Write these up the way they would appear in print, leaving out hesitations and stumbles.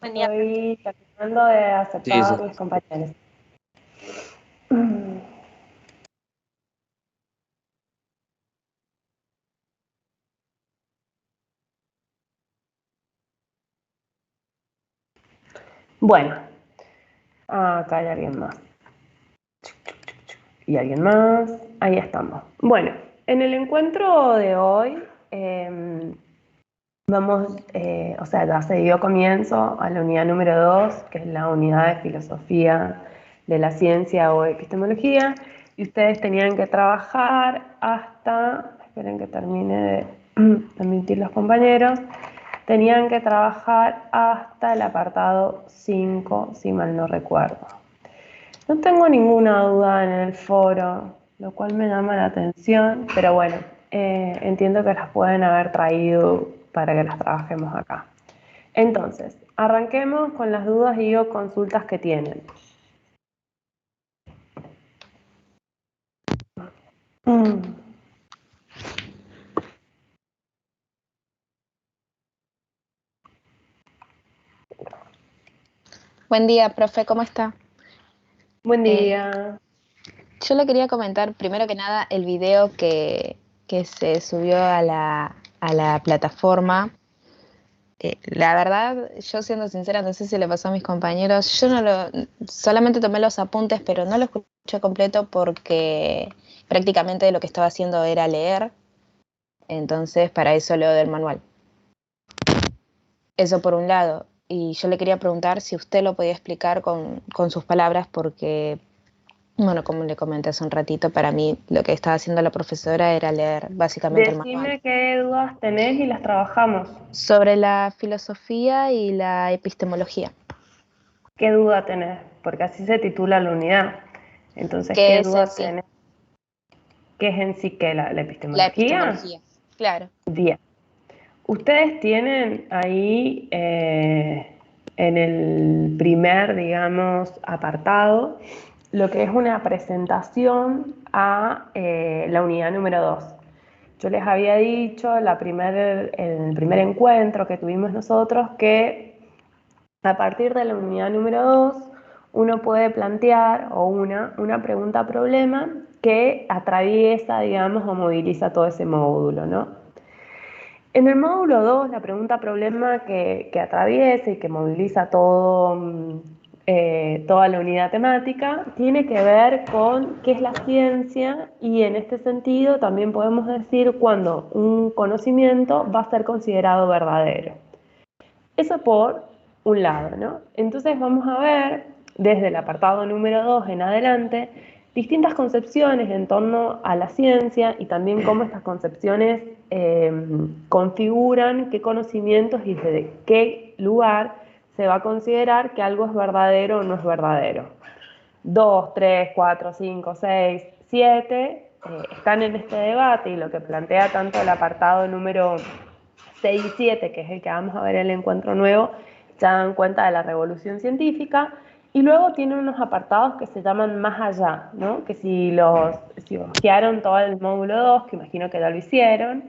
Buen día. Estoy terminando de aceptar Sí. mis compañeros. Bueno, acá hay alguien más. Y alguien más. Ahí estamos. Bueno, en el encuentro de hoy vamos, o sea, ya se dio comienzo a la unidad número 2, que es la unidad de filosofía de la ciencia o epistemología, y ustedes tenían que trabajar hasta, esperen que termine de emitir los compañeros, tenían que trabajar hasta el apartado 5, si mal no recuerdo. No tengo ninguna duda en el foro, lo cual me llama la atención, pero bueno, entiendo que las pueden haber traído para que las trabajemos acá. Entonces, arranquemos con las dudas y o consultas que tienen. Buen día, profe, ¿cómo está? Buen día. Yo le quería comentar, primero que nada, el video que se subió a la plataforma. La verdad, yo siendo sincera, no sé si le pasó a mis compañeros, yo solamente tomé los apuntes, pero no lo escuché completo porque prácticamente lo que estaba haciendo era leer, entonces para eso leo del manual. Eso por un lado. Y yo le quería preguntar si usted lo podía explicar con sus palabras, porque, bueno, como le comenté hace un ratito, para mí lo que estaba haciendo la profesora era leer básicamente el manual. Decime qué dudas tenés y las trabajamos. Sobre la filosofía y la epistemología. ¿Qué duda tenés? Porque así se titula la unidad. Entonces, ¿Qué ¿qué es en duda sí? tenés? ¿Qué es en sí qué? ¿La La epistemología? epistemología, claro. Bien. Ustedes tienen ahí en el primer, digamos, apartado, lo que es una presentación a la unidad número 2. Yo les había dicho en el primer encuentro que tuvimos nosotros que a partir de la unidad número 2 uno puede plantear una pregunta-problema que atraviesa, digamos, o moviliza todo ese módulo, ¿no? En el módulo 2, la pregunta-problema que atraviesa y que moviliza toda la unidad temática tiene que ver con qué es la ciencia y en este sentido también podemos decir cuándo un conocimiento va a ser considerado verdadero. Eso por un lado, ¿no? Entonces vamos a ver desde el apartado número 2 en adelante distintas concepciones en torno a la ciencia y también cómo estas concepciones configuran qué conocimientos y desde qué lugar se va a considerar que algo es verdadero o no es verdadero. 2, 3, 4, 5, 6, 7 están en este debate y lo que plantea tanto el apartado número 6 y 7, que es el que vamos a ver en el encuentro nuevo, ya dan cuenta de la revolución científica. Y luego tienen unos apartados que se llaman más allá, ¿no? Que si hojearon todo el módulo 2, que imagino que ya lo hicieron,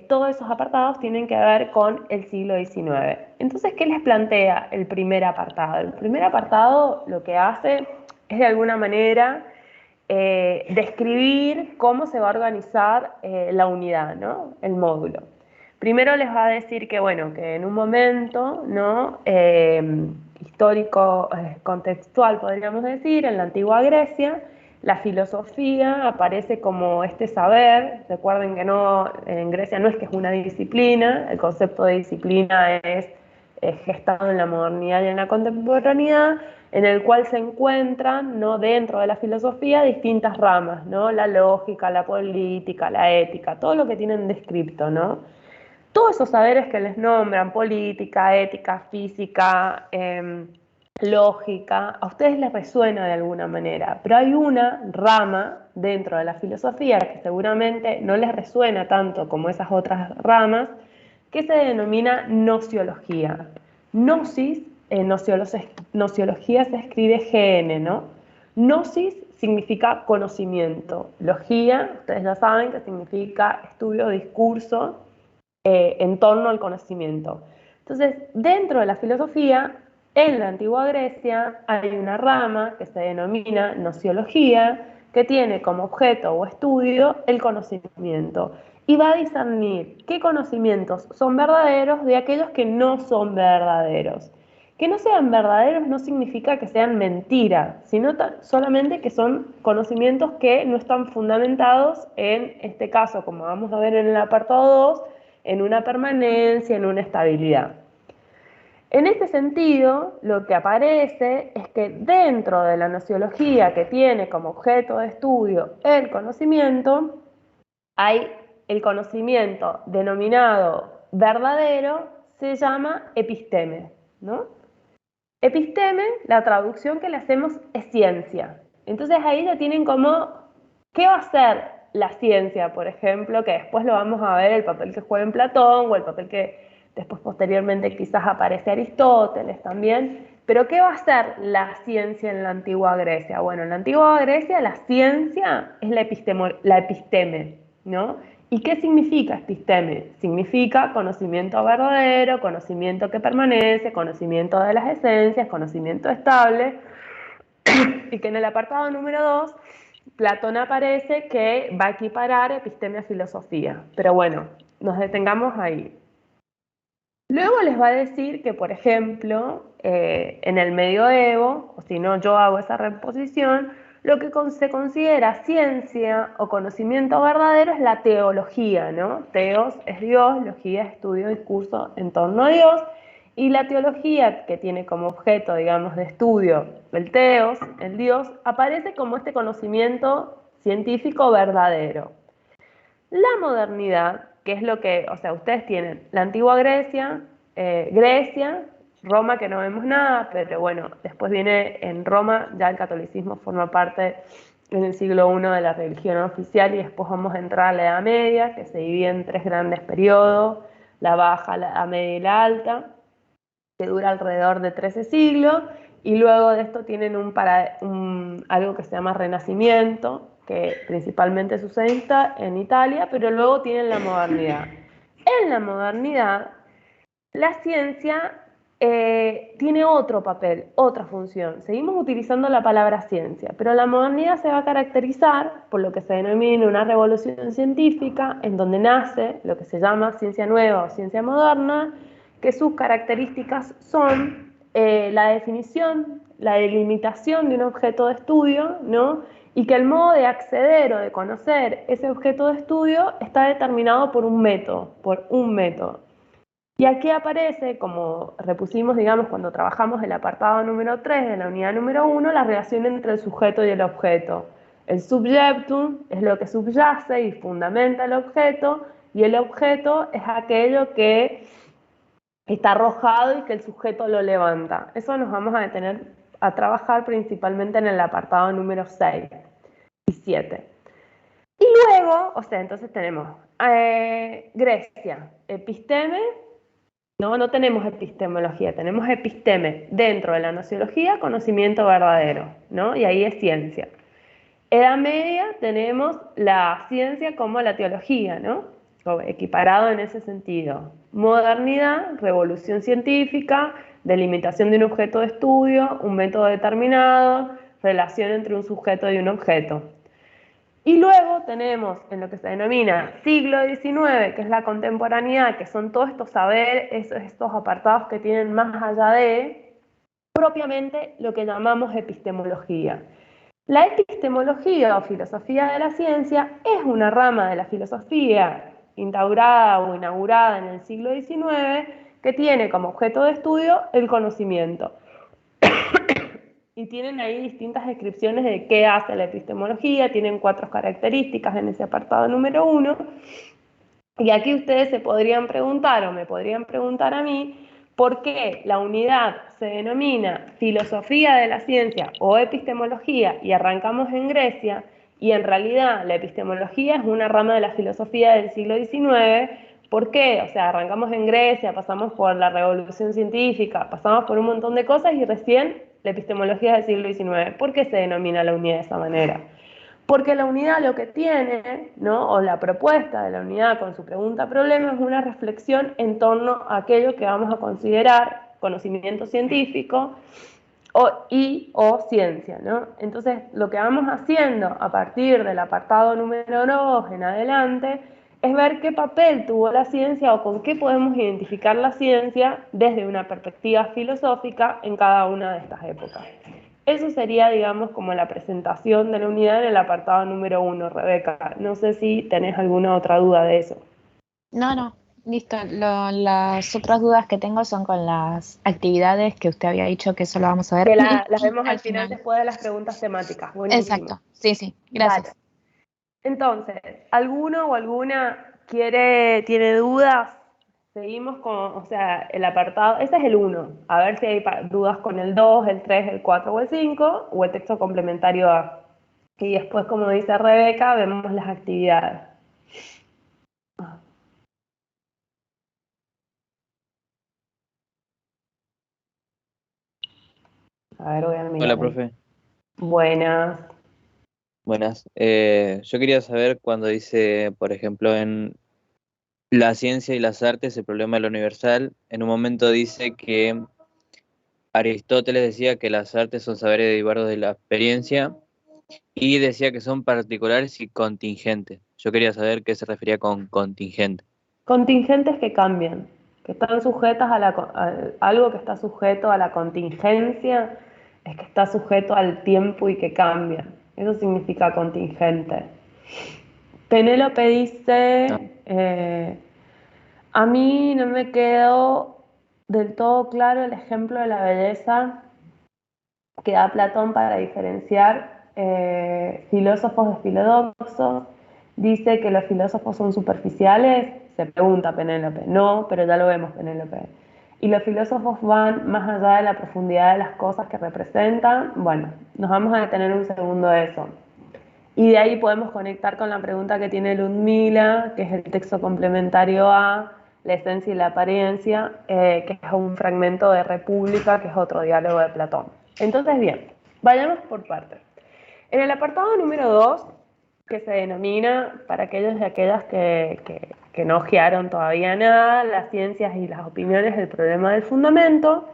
todos esos apartados tienen que ver con el siglo XIX. Entonces, ¿qué les plantea el primer apartado? El primer apartado lo que hace es de alguna manera describir cómo se va a organizar la unidad, ¿no? El módulo. Primero les va a decir que, bueno, que en un momento, ¿no? Histórico, contextual, podríamos decir, en la antigua Grecia, la filosofía aparece como este saber. Recuerden que no, en Grecia no es que es una disciplina, el concepto de disciplina es gestado en la modernidad y en la contemporaneidad, en el cual se encuentran, ¿no? Dentro de la filosofía distintas ramas, ¿no? La lógica, la política, la ética, todo lo que tienen descripto, ¿no? Todos esos saberes que les nombran, política, ética, física, lógica, a ustedes les resuena de alguna manera, pero hay una rama dentro de la filosofía que seguramente no les resuena tanto como esas otras ramas, que se denomina nociología. Gnosis, nociología se escribe GN, ¿no? Gnosis significa conocimiento, logía, ustedes ya saben que significa estudio, discurso, en torno al conocimiento. Entonces, dentro de la filosofía, en la antigua Grecia hay una rama que se denomina nociología, que tiene como objeto o estudio el conocimiento y va a discernir qué conocimientos son verdaderos de aquellos que no son verdaderos. Que no sean verdaderos no significa que sean mentira, sino solamente que son conocimientos que no están fundamentados en este caso, como vamos a ver en el apartado 2, en una permanencia, en una estabilidad. En este sentido, lo que aparece es que dentro de la nociología que tiene como objeto de estudio el conocimiento, hay el conocimiento denominado verdadero, se llama episteme, ¿no? Episteme, la traducción que le hacemos es ciencia. Entonces ahí ya tienen como, ¿qué va a ser la ciencia, por ejemplo? Que después lo vamos a ver, el papel que juega en Platón o el papel que después posteriormente quizás aparece Aristóteles también. Pero ¿qué va a ser la ciencia en la antigua Grecia? Bueno, en la antigua Grecia la ciencia es la episteme, ¿no? ¿Y qué significa episteme? Significa conocimiento verdadero, conocimiento que permanece, conocimiento de las esencias, conocimiento estable, y que en el apartado número 2, Platón aparece que va a equiparar episteme a filosofía. Pero bueno, nos detengamos ahí. Luego les va a decir que, por ejemplo, en el medioevo, o si no yo hago esa reposición, lo que se considera ciencia o conocimiento verdadero es la teología, ¿no? Teos es Dios, logía es estudio, discurso en torno a Dios, y la teología que tiene como objeto, digamos, de estudio el teos, el Dios, aparece como este conocimiento científico verdadero. La modernidad, que es lo que, o sea, ustedes tienen la antigua Grecia, Grecia, Roma, que no vemos nada, pero bueno, después viene en Roma, ya el catolicismo forma parte en el siglo I de la religión oficial y después vamos a entrar a la Edad Media, que se divide en 3 grandes periodos, la baja, la media y la alta, que dura alrededor de 13 siglos, y luego de esto tienen algo que se llama Renacimiento, que principalmente sucede en Italia, pero luego tienen la modernidad. En la modernidad, la ciencia tiene otro papel, otra función. Seguimos utilizando la palabra ciencia, pero la modernidad se va a caracterizar por lo que se denomina una revolución científica, en donde nace lo que se llama ciencia nueva o ciencia moderna, que sus características son la definición, la delimitación de un objeto de estudio, ¿no? Y que el modo de acceder o de conocer ese objeto de estudio está determinado por un método. Y aquí aparece, como repusimos, digamos, cuando trabajamos el apartado número 3 de la unidad número 1, la relación entre el sujeto y el objeto. El subjectum es lo que subyace y fundamenta el objeto, y el objeto es aquello que está arrojado y que el sujeto lo levanta. Eso nos vamos a detener a trabajar principalmente en el apartado número 6 y 7. Y luego, o sea, entonces tenemos Grecia, episteme. No tenemos epistemología, tenemos episteme. Dentro de la nociología, conocimiento verdadero, ¿no? Y ahí es ciencia. Edad Media tenemos la ciencia como la teología, ¿no? Equiparado en ese sentido. Modernidad, revolución científica, delimitación de un objeto de estudio, un método determinado, relación entre un sujeto y un objeto. Y luego tenemos en lo que se denomina siglo XIX, que es la contemporaneidad, que son todos estos saberes, estos apartados que tienen más allá de, propiamente lo que llamamos epistemología. La epistemología o filosofía de la ciencia es una rama de la filosofía instaurada o inaugurada en el siglo XIX que tiene como objeto de estudio el conocimiento. Y tienen ahí distintas descripciones de qué hace la epistemología, tienen 4 características en ese apartado número 1. Y aquí ustedes se podrían preguntar, o me podrían preguntar a mí, ¿por qué la unidad se denomina filosofía de la ciencia o epistemología y arrancamos en Grecia, y en realidad la epistemología es una rama de la filosofía del siglo XIX? ¿Por qué? O sea, arrancamos en Grecia, pasamos por la revolución científica, pasamos por un montón de cosas y recién la epistemología del siglo XIX. ¿Por qué se denomina la unidad de esa manera? Porque la unidad lo que tiene, ¿no? O la propuesta de la unidad con su pregunta-problema es una reflexión en torno a aquello que vamos a considerar conocimiento científico o ciencia, ¿no? Entonces, lo que vamos haciendo a partir del apartado número 2 en adelante es ver qué papel tuvo la ciencia o con qué podemos identificar la ciencia desde una perspectiva filosófica en cada una de estas épocas. Eso sería, digamos, como la presentación de la unidad en el apartado número 1, Rebeca. No sé si tenés alguna otra duda de eso. No, listo. Las otras dudas que tengo son con las actividades que usted había dicho que eso lo vamos a ver Que las vemos al al final final. después de las preguntas temáticas. Buenísimo. Exacto, sí, gracias. Dale. Entonces, ¿alguno o alguna tiene dudas? Seguimos con, o sea, el apartado, este es el 1. A ver si hay dudas con el 2, el 3, el 4 o el 5, o el texto complementario A. Y después, como dice Rebeca, vemos las actividades. A ver, voy a mirar. Hola, profe. Buenas. Buenas. Yo quería saber cuando dice, por ejemplo, en la ciencia y las artes, el problema de lo universal, en un momento dice que Aristóteles decía que las artes son saberes derivados de la experiencia y decía que son particulares y contingentes. Yo quería saber qué se refería con contingente. Contingentes que cambian, que están sujetas algo que está sujeto a la contingencia, es que está sujeto al tiempo y que cambia. Eso significa contingente. Penélope dice, a mí no me quedó del todo claro el ejemplo de la belleza que da Platón para diferenciar filósofos de filodoxos. Dice que los filósofos son superficiales, se pregunta Penélope. No, pero ya lo vemos, Penélope. Y los filósofos van más allá de la profundidad de las cosas que representan. Bueno, nos vamos a detener un segundo de eso. Y de ahí podemos conectar con la pregunta que tiene Ludmila, que es el texto complementario a la esencia y la apariencia, que es un fragmento de República, que es otro diálogo de Platón. Entonces, bien, vayamos por partes. En el apartado número 2, que se denomina, para aquellos y aquellas que no ojearon todavía nada, las ciencias y las opiniones del problema del fundamento,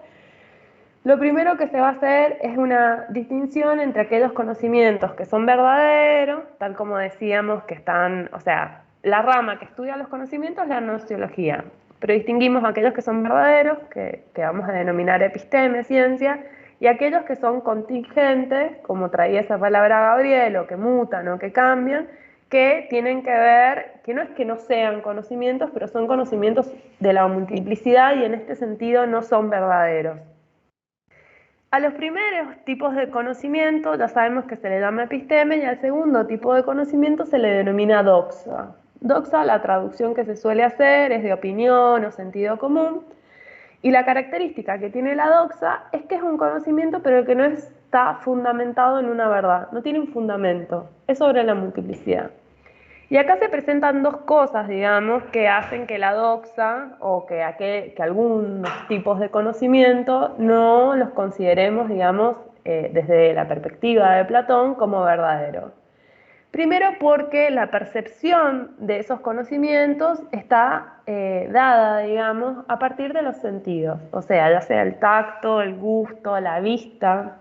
lo primero que se va a hacer es una distinción entre aquellos conocimientos que son verdaderos, tal como decíamos que están, o sea, la rama que estudia los conocimientos es la nociología, pero distinguimos aquellos que son verdaderos, que vamos a denominar episteme, ciencia, y aquellos que son contingentes, como traía esa palabra Gabriel, o que mutan o que cambian, que tienen que ver, que no es que no sean conocimientos, pero son conocimientos de la multiplicidad y en este sentido no son verdaderos. A los primeros tipos de conocimiento ya sabemos que se le llama episteme y al segundo tipo de conocimiento se le denomina doxa. Doxa, la traducción que se suele hacer es de opinión o sentido común, y la característica que tiene la doxa es que es un conocimiento pero que no está fundamentado en una verdad, no tiene un fundamento, es sobre la multiplicidad. Y acá se presentan dos cosas, digamos, que hacen que la doxa o que algunos tipos de conocimiento no los consideremos, digamos, desde la perspectiva de Platón como verdaderos. Primero porque la percepción de esos conocimientos está dada, digamos, a partir de los sentidos, o sea, ya sea el tacto, el gusto, la vista,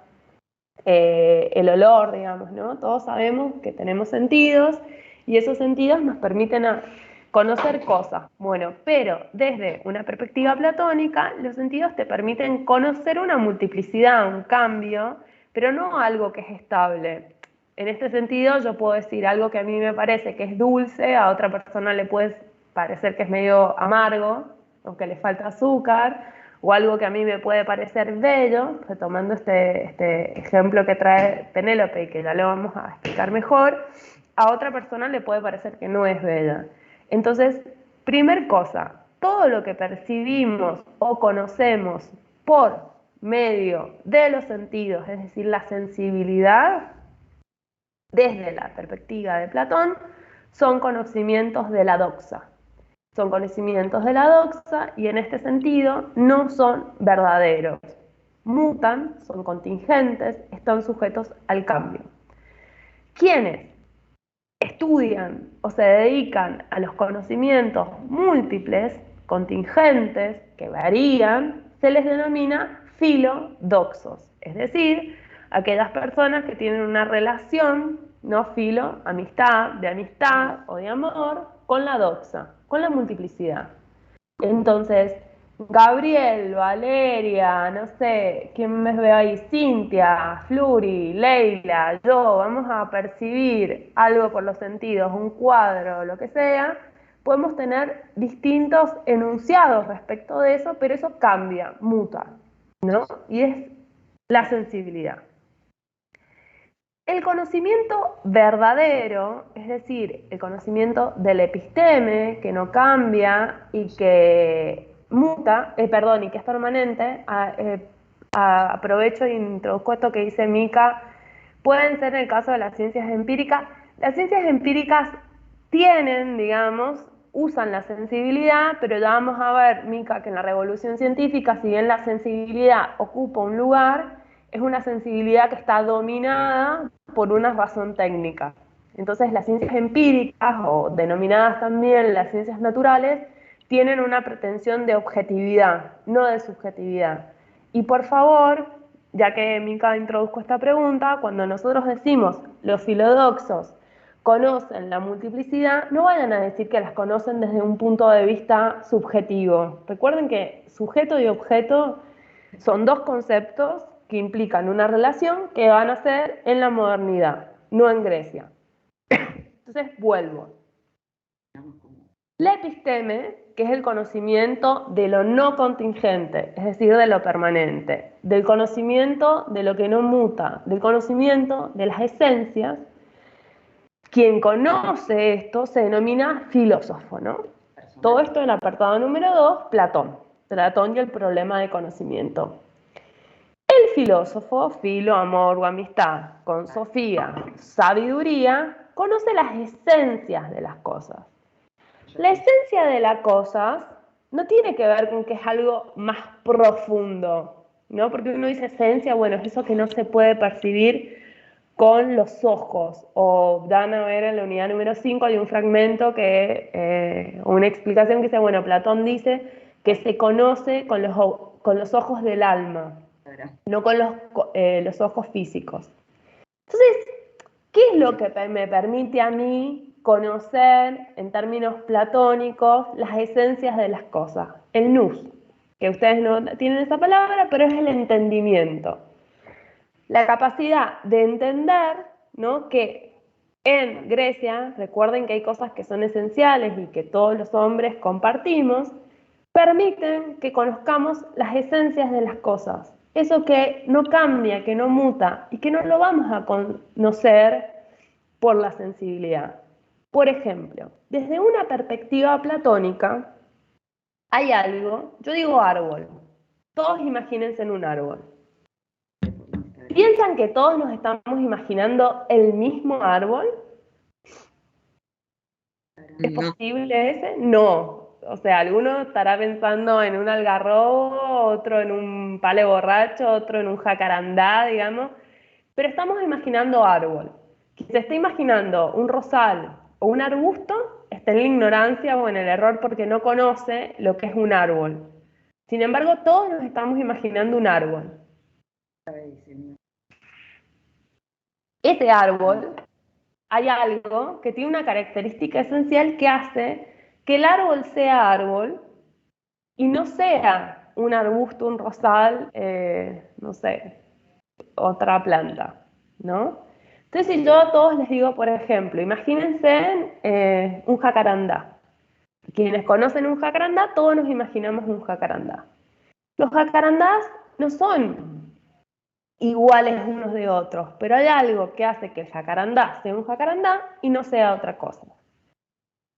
el olor, digamos, ¿no? Todos sabemos que tenemos sentidos y esos sentidos nos permiten conocer cosas. Bueno, pero desde una perspectiva platónica, los sentidos te permiten conocer una multiplicidad, un cambio, pero no algo que es estable. En este sentido, yo puedo decir algo que a mí me parece que es dulce, a otra persona le puede parecer que es medio amargo, o que le falta azúcar, o algo que a mí me puede parecer bello, retomando este ejemplo que trae Penélope y que ya lo vamos a explicar mejor, a otra persona le puede parecer que no es bella. Entonces, primer cosa, todo lo que percibimos o conocemos por medio de los sentidos, es decir, la sensibilidad, desde la perspectiva de Platón, son conocimientos de la doxa. Son conocimientos de la doxa y en este sentido no son verdaderos. Mutan, son contingentes, están sujetos al cambio. ¿Quiénes? estudian o se dedican a los conocimientos múltiples, contingentes, que varían, se les denomina filodoxos, es decir, aquellas personas que tienen una relación, no filo, amistad, de amistad o de amor, con la doxa, con la multiplicidad. Entonces, Gabriel, Valeria, no sé, ¿quién me ve ahí? Cintia, Fluri, Leila, yo, vamos a percibir algo por los sentidos, un cuadro, lo que sea, podemos tener distintos enunciados respecto de eso, pero eso cambia, muta, ¿no? Y es la sensibilidad. El conocimiento verdadero, es decir, el conocimiento del episteme, que no cambia y que muta, y que es permanente, aprovecho e introduzco esto que dice Mica, pueden ser en el caso de las ciencias empíricas. Las ciencias empíricas tienen, digamos, usan la sensibilidad, pero ya vamos a ver, Mica, que en la revolución científica, si bien la sensibilidad ocupa un lugar, es una sensibilidad que está dominada por una razón técnica. Entonces las ciencias empíricas, o denominadas también las ciencias naturales, tienen una pretensión de objetividad, no de subjetividad. Y por favor, ya que Mica introdujo esta pregunta, cuando nosotros decimos los filodoxos conocen la multiplicidad, no vayan a decir que las conocen desde un punto de vista subjetivo. Recuerden que sujeto y objeto son dos conceptos que implican una relación que van a ser en la modernidad, no en Grecia. Entonces, vuelvo. La episteme, que es el conocimiento de lo no contingente, es decir, de lo permanente, del conocimiento de lo que no muta, del conocimiento de las esencias, quien conoce esto se denomina filósofo, ¿no? Todo esto en el apartado número 2, Platón. Platón y el problema de conocimiento. El filósofo, filo, amor o amistad, con Sofía, sabiduría, conoce las esencias de las cosas. La esencia de las cosas no tiene que ver con que es algo más profundo, ¿no? Porque uno dice esencia, bueno, es eso que no se puede percibir con los ojos. O dan a ver en la unidad número 5 hay un fragmento una explicación que dice, bueno, Platón dice que se conoce con los ojos del alma, no con los ojos físicos. Entonces, ¿qué es lo que me permite a mí conocer, en términos platónicos, las esencias de las cosas? El nous, que ustedes no tienen esa palabra, pero es el entendimiento. La capacidad de entender, ¿no?, que en Grecia, recuerden que hay cosas que son esenciales y que todos los hombres compartimos, permiten que conozcamos las esencias de las cosas. Eso que no cambia, que no muta y que no lo vamos a conocer por la sensibilidad. Por ejemplo, desde una perspectiva platónica, hay algo, yo digo árbol, todos imagínense en un árbol. ¿Piensan que todos nos estamos imaginando el mismo árbol? ¿Es posible ese? No. O sea, alguno estará pensando en un algarrobo, otro en un pale borracho, otro en un jacarandá, digamos. Pero estamos imaginando árbol. Quien se está imaginando un rosal o un arbusto está en la ignorancia o en el error porque no conoce lo que es un árbol. Sin embargo, todos nos estamos imaginando un árbol. Ese árbol, hay algo que tiene una característica esencial que hace que el árbol sea árbol y no sea un arbusto, un rosal, no sé, otra planta, ¿no? Entonces, si yo a todos les digo, por ejemplo, imagínense un jacarandá. Quienes conocen un jacarandá, todos nos imaginamos un jacarandá. Los jacarandás no son iguales unos de otros, pero hay algo que hace que el jacarandá sea un jacarandá y no sea otra cosa.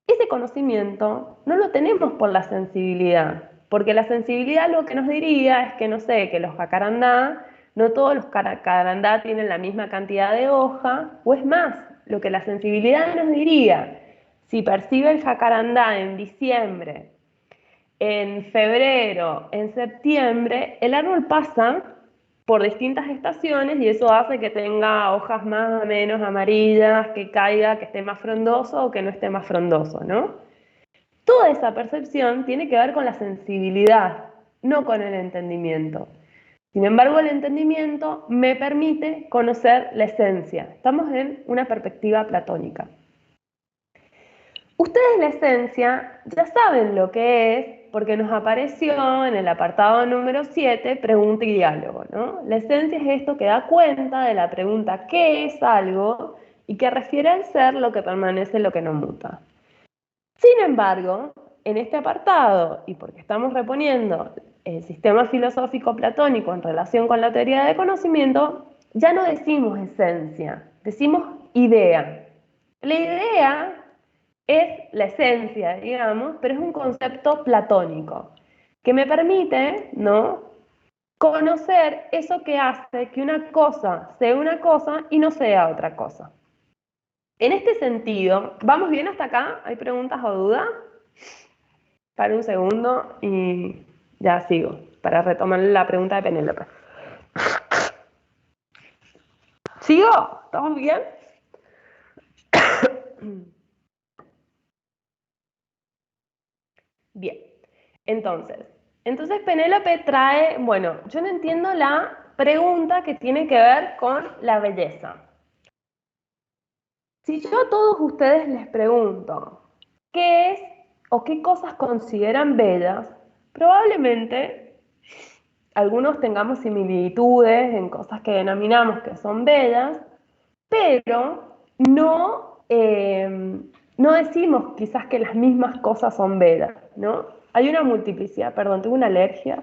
Ese conocimiento no lo tenemos por la sensibilidad, porque la sensibilidad lo que nos diría es que, no sé, que los jacarandá, no todos los jacarandá tienen la misma cantidad de hoja, o es más, lo que la sensibilidad nos diría, si percibe el jacarandá en diciembre, en febrero, en septiembre, el árbol pasa por distintas estaciones y eso hace que tenga hojas más o menos amarillas, que caiga, que esté más frondoso o que no esté más frondoso, ¿no? Toda esa percepción tiene que ver con la sensibilidad, no con el entendimiento. Sin embargo, el entendimiento me permite conocer la esencia. Estamos en una perspectiva platónica. Ustedes la esencia ya saben lo que es, porque nos apareció en el apartado número 7, pregunta y diálogo, ¿no? La esencia es esto que da cuenta de la pregunta ¿qué es algo? Y que refiere al ser lo que permanece, lo que no muta. Sin embargo, en este apartado, y porque estamos reponiendo el sistema filosófico platónico en relación con la teoría de conocimiento, ya no decimos esencia, decimos idea. La idea es la esencia, digamos, pero es un concepto platónico que me permite, ¿no?, conocer eso que hace que una cosa sea una cosa y no sea otra cosa. En este sentido, ¿vamos bien hasta acá? ¿Hay preguntas o dudas? Para un segundo y ya sigo, para retomar la pregunta de Penélope. ¿Sigo? ¿Estamos bien? Bien. Entonces Penélope trae, bueno, yo no entiendo la pregunta que tiene que ver con la belleza. Si yo a todos ustedes les pregunto qué es o qué cosas consideran bellas, probablemente algunos tengamos similitudes en cosas que denominamos que son bellas, pero no decimos quizás que las mismas cosas son bellas, ¿no? Hay una multiplicidad, perdón, tengo una alergia.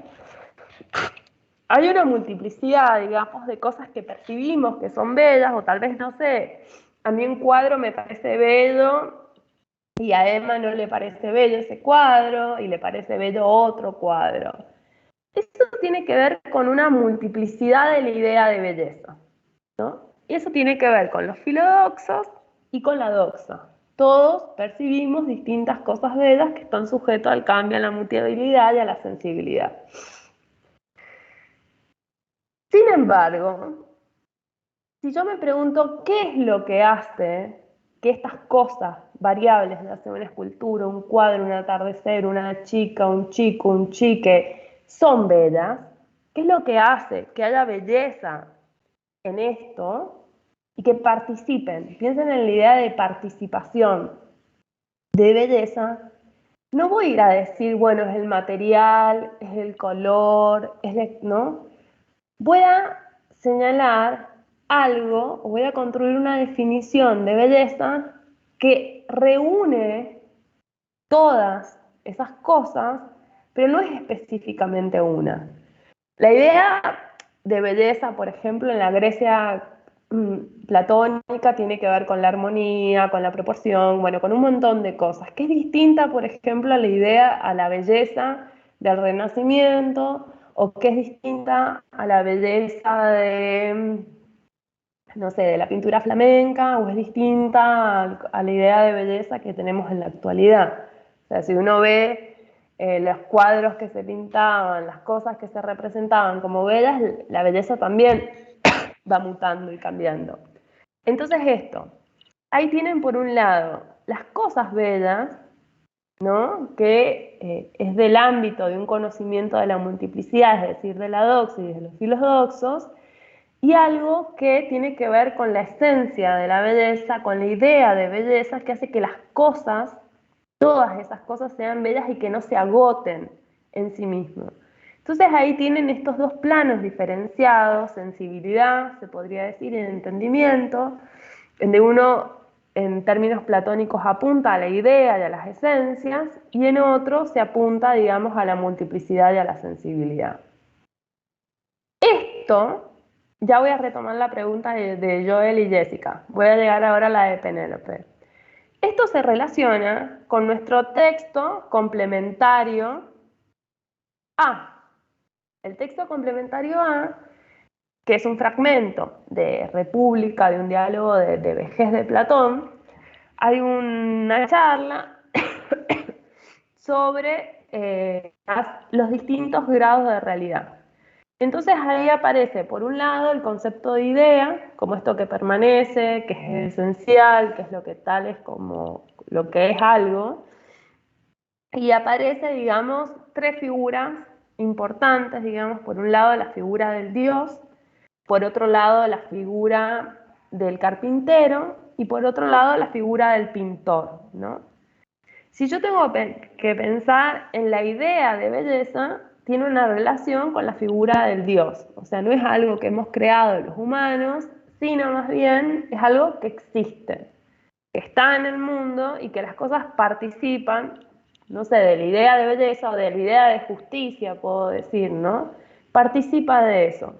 Hay una multiplicidad, digamos, de cosas que percibimos que son bellas, o tal vez, no sé, a mí un cuadro me parece bello y a Emma no le parece bello ese cuadro y le parece bello otro cuadro. Eso tiene que ver con una multiplicidad de la idea de belleza, ¿no? Y eso tiene que ver con los filodoxos y con la doxa. Todos percibimos distintas cosas bellas que están sujetas al cambio, a la mutabilidad y a la sensibilidad. Sin embargo, si yo me pregunto qué es lo que hace que estas cosas variables, de hacer una escultura, un cuadro, un atardecer, una chica, un chico, un chique, son bellas, ¿qué es lo que hace que haya belleza en esto y que participen? Piensen en la idea de participación, de belleza. No voy a ir a decir, bueno, es el material, es el color, ¿no? Voy a señalar algo, o voy a construir una definición de belleza que reúne todas esas cosas, pero no es específicamente una. La idea de belleza, por ejemplo, en la Grecia platónica tiene que ver con la armonía, con la proporción, bueno, con un montón de cosas, que es distinta, por ejemplo, a la idea, a la belleza del Renacimiento, o que es distinta a la belleza de, no sé, de la pintura flamenca, o es distinta a la idea de belleza que tenemos en la actualidad. O sea, si uno ve los cuadros que se pintaban, las cosas que se representaban como bellas, la belleza también va mutando y cambiando. Entonces ahí tienen por un lado las cosas bellas, ¿no?, que es del ámbito de un conocimiento de la multiplicidad, es decir, de la doxa y de los filodoxos, y algo que tiene que ver con la esencia de la belleza, con la idea de belleza, que hace que las cosas, todas esas cosas sean bellas y que no se agoten en sí mismos. Entonces ahí tienen estos dos planos diferenciados, sensibilidad, se podría decir, y entendimiento, donde uno en términos platónicos apunta a la idea y a las esencias, y en otro se apunta, digamos, a la multiplicidad y a la sensibilidad. Esto, ya voy a retomar la pregunta de Joel y Jessica, voy a llegar ahora a la de Penélope. Esto se relaciona con nuestro texto complementario A. El texto complementario A, que es un fragmento de República, de un diálogo de vejez de Platón, hay una charla sobre los distintos grados de realidad. Entonces ahí aparece, por un lado, el concepto de idea, como esto que permanece, que es esencial, que es lo que tal es como lo que es algo, y aparece, digamos, tres figuras importantes, digamos, por un lado la figura del Dios, por otro lado la figura del carpintero y por otro lado la figura del pintor, ¿no? Si yo tengo que pensar en la idea de belleza, tiene una relación con la figura del Dios. O sea, no es algo que hemos creado los humanos, sino más bien es algo que existe, que está en el mundo y que las cosas participan, no sé, de la idea de belleza o de la idea de justicia, puedo decir, ¿no? Participa de eso.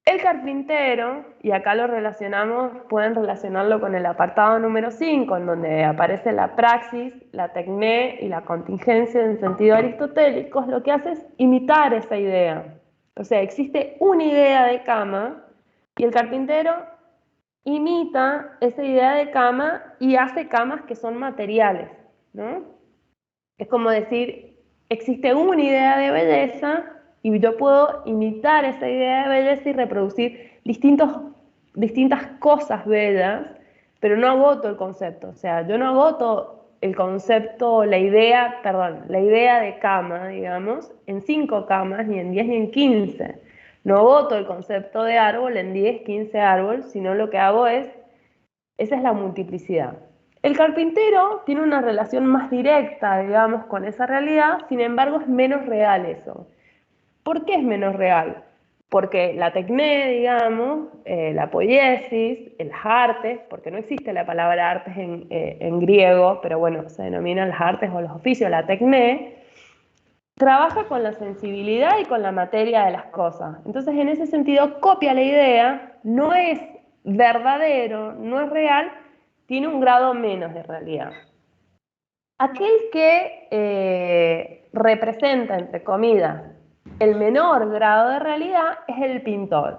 El carpintero, y acá lo relacionamos, pueden relacionarlo con el apartado número 5, en donde aparece la praxis, la tecné y la contingencia en sentido aristotélico, lo que hace es imitar esa idea. O sea, existe una idea de cama y el carpintero imita esa idea de cama y hace camas que son materiales, ¿no? Es como decir, existe una idea de belleza y yo puedo imitar esa idea de belleza y reproducir distintas cosas bellas, pero no agoto el concepto. O sea, yo no agoto el concepto, la idea de cama, digamos, en 5 camas, ni en 10 ni en 15. No agoto el concepto de árbol en 10, 15 árboles, sino lo que hago esa es la multiplicidad. El carpintero tiene una relación más directa, digamos, con esa realidad, sin embargo es menos real eso. ¿Por qué es menos real? Porque la tecné, digamos, la poiesis, las artes, porque no existe la palabra artes en griego, pero bueno, se denominan las artes o los oficios, la tecné, trabaja con la sensibilidad y con la materia de las cosas. Entonces, en ese sentido, copia la idea, no es verdadero, no es real, tiene un grado menos de realidad. Aquel que representa, entre comillas, el menor grado de realidad es el pintor,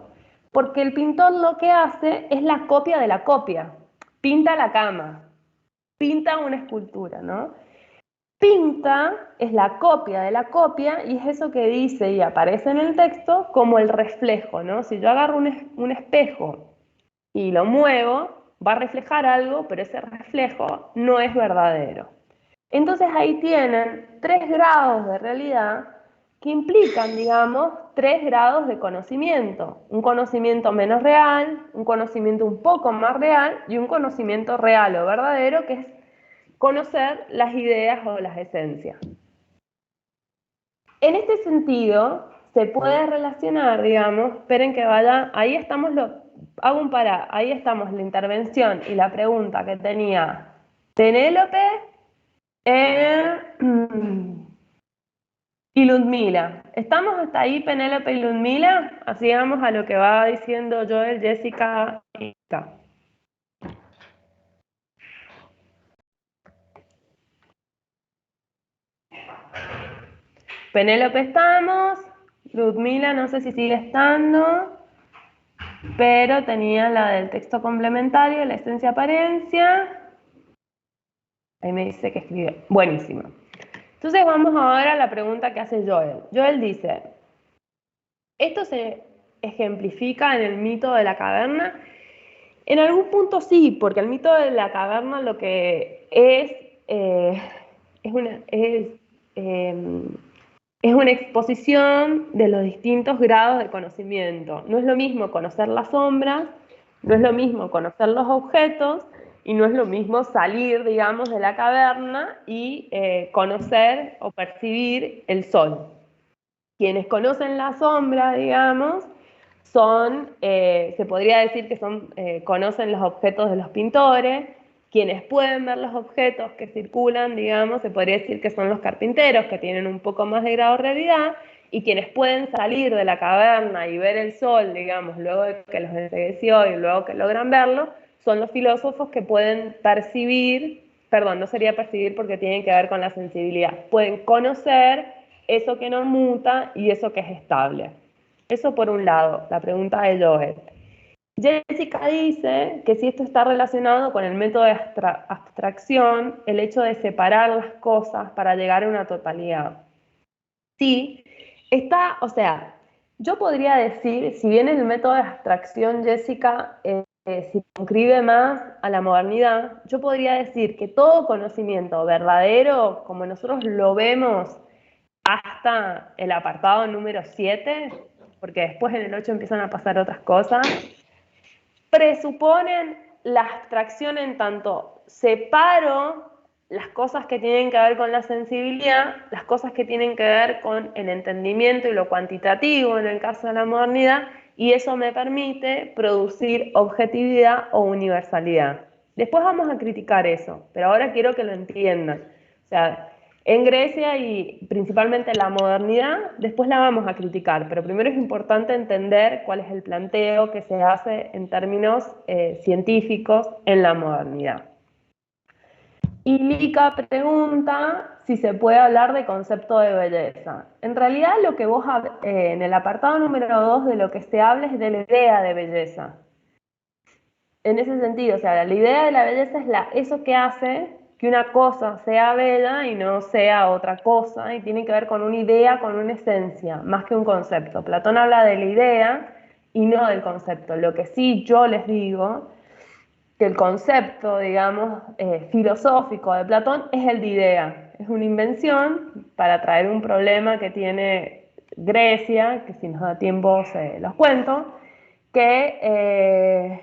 porque el pintor lo que hace es la copia de la copia, pinta la cama, pinta una escultura, ¿no? Pinta es la copia de la copia y es eso que dice y aparece en el texto como el reflejo, ¿no? Si yo agarro un espejo y lo muevo, va a reflejar algo, pero ese reflejo no es verdadero. Entonces ahí tienen 3 grados de realidad que implican, digamos, 3 grados de conocimiento. Un conocimiento menos real, un conocimiento un poco más real y un conocimiento real o verdadero, que es conocer las ideas o las esencias. En este sentido, se puede relacionar, digamos, esperen que vaya, ahí estamos, hago un pará, ahí estamos la intervención y la pregunta que tenía Penélope y Ludmila. ¿Estamos hasta ahí, Penélope y Ludmila? Así vamos a lo que va diciendo Joel, Jessica y Ika. Penélope estamos, Ludmila no sé si sigue estando, pero tenía la del texto complementario, la esencia-apariencia. Ahí me dice que escribió. Buenísimo. Entonces vamos ahora a la pregunta que hace Joel. Joel dice, ¿esto se ejemplifica en el mito de la caverna? En algún punto sí, porque el mito de la caverna lo que es una exposición de los distintos grados de conocimiento. No es lo mismo conocer las sombras, no es lo mismo conocer los objetos, y no es lo mismo salir, digamos, de la caverna y conocer o percibir el sol. Quienes conocen la sombra, digamos, se podría decir que conocen los objetos de los pintores. Quienes pueden ver los objetos que circulan, digamos, se podría decir que son los carpinteros, que tienen un poco más de grado de realidad, y quienes pueden salir de la caverna y ver el sol, digamos, luego de que los ensegueció y luego que logran verlo, son los filósofos que pueden percibir, perdón, no sería percibir porque tienen que ver con la sensibilidad, pueden conocer eso que no muta y eso que es estable. Eso por un lado, la pregunta de Joel. Jessica dice que si esto está relacionado con el método de abstracción, el hecho de separar las cosas para llegar a una totalidad. Sí, está, o sea, Yo podría decir, si bien el método de abstracción, Jessica, circunscribe más a la modernidad, yo podría decir que todo conocimiento verdadero, como nosotros lo vemos hasta el apartado número 7, porque después en el 8 empiezan a pasar otras cosas, presuponen la abstracción en tanto separo las cosas que tienen que ver con la sensibilidad, las cosas que tienen que ver con el entendimiento y lo cuantitativo en el caso de la modernidad, y eso me permite producir objetividad o universalidad. Después vamos a criticar eso, pero ahora quiero que lo entiendan. O sea, en Grecia y principalmente en la modernidad, después la vamos a criticar, pero primero es importante entender cuál es el planteo que se hace en términos científicos en la modernidad. Y Lika pregunta si se puede hablar de concepto de belleza. En realidad lo que vos en el apartado número 2 de lo que se habla es de la idea de belleza. En ese sentido, o sea, la idea de la belleza es eso que hace que una cosa sea bella y no sea otra cosa, y tiene que ver con una idea, con una esencia, más que un concepto. Platón habla de la idea y no del concepto. Lo que sí yo les digo, que el concepto, digamos, filosófico de Platón es el de idea. Es una invención para traer un problema que tiene Grecia, que si nos da tiempo se los cuento, que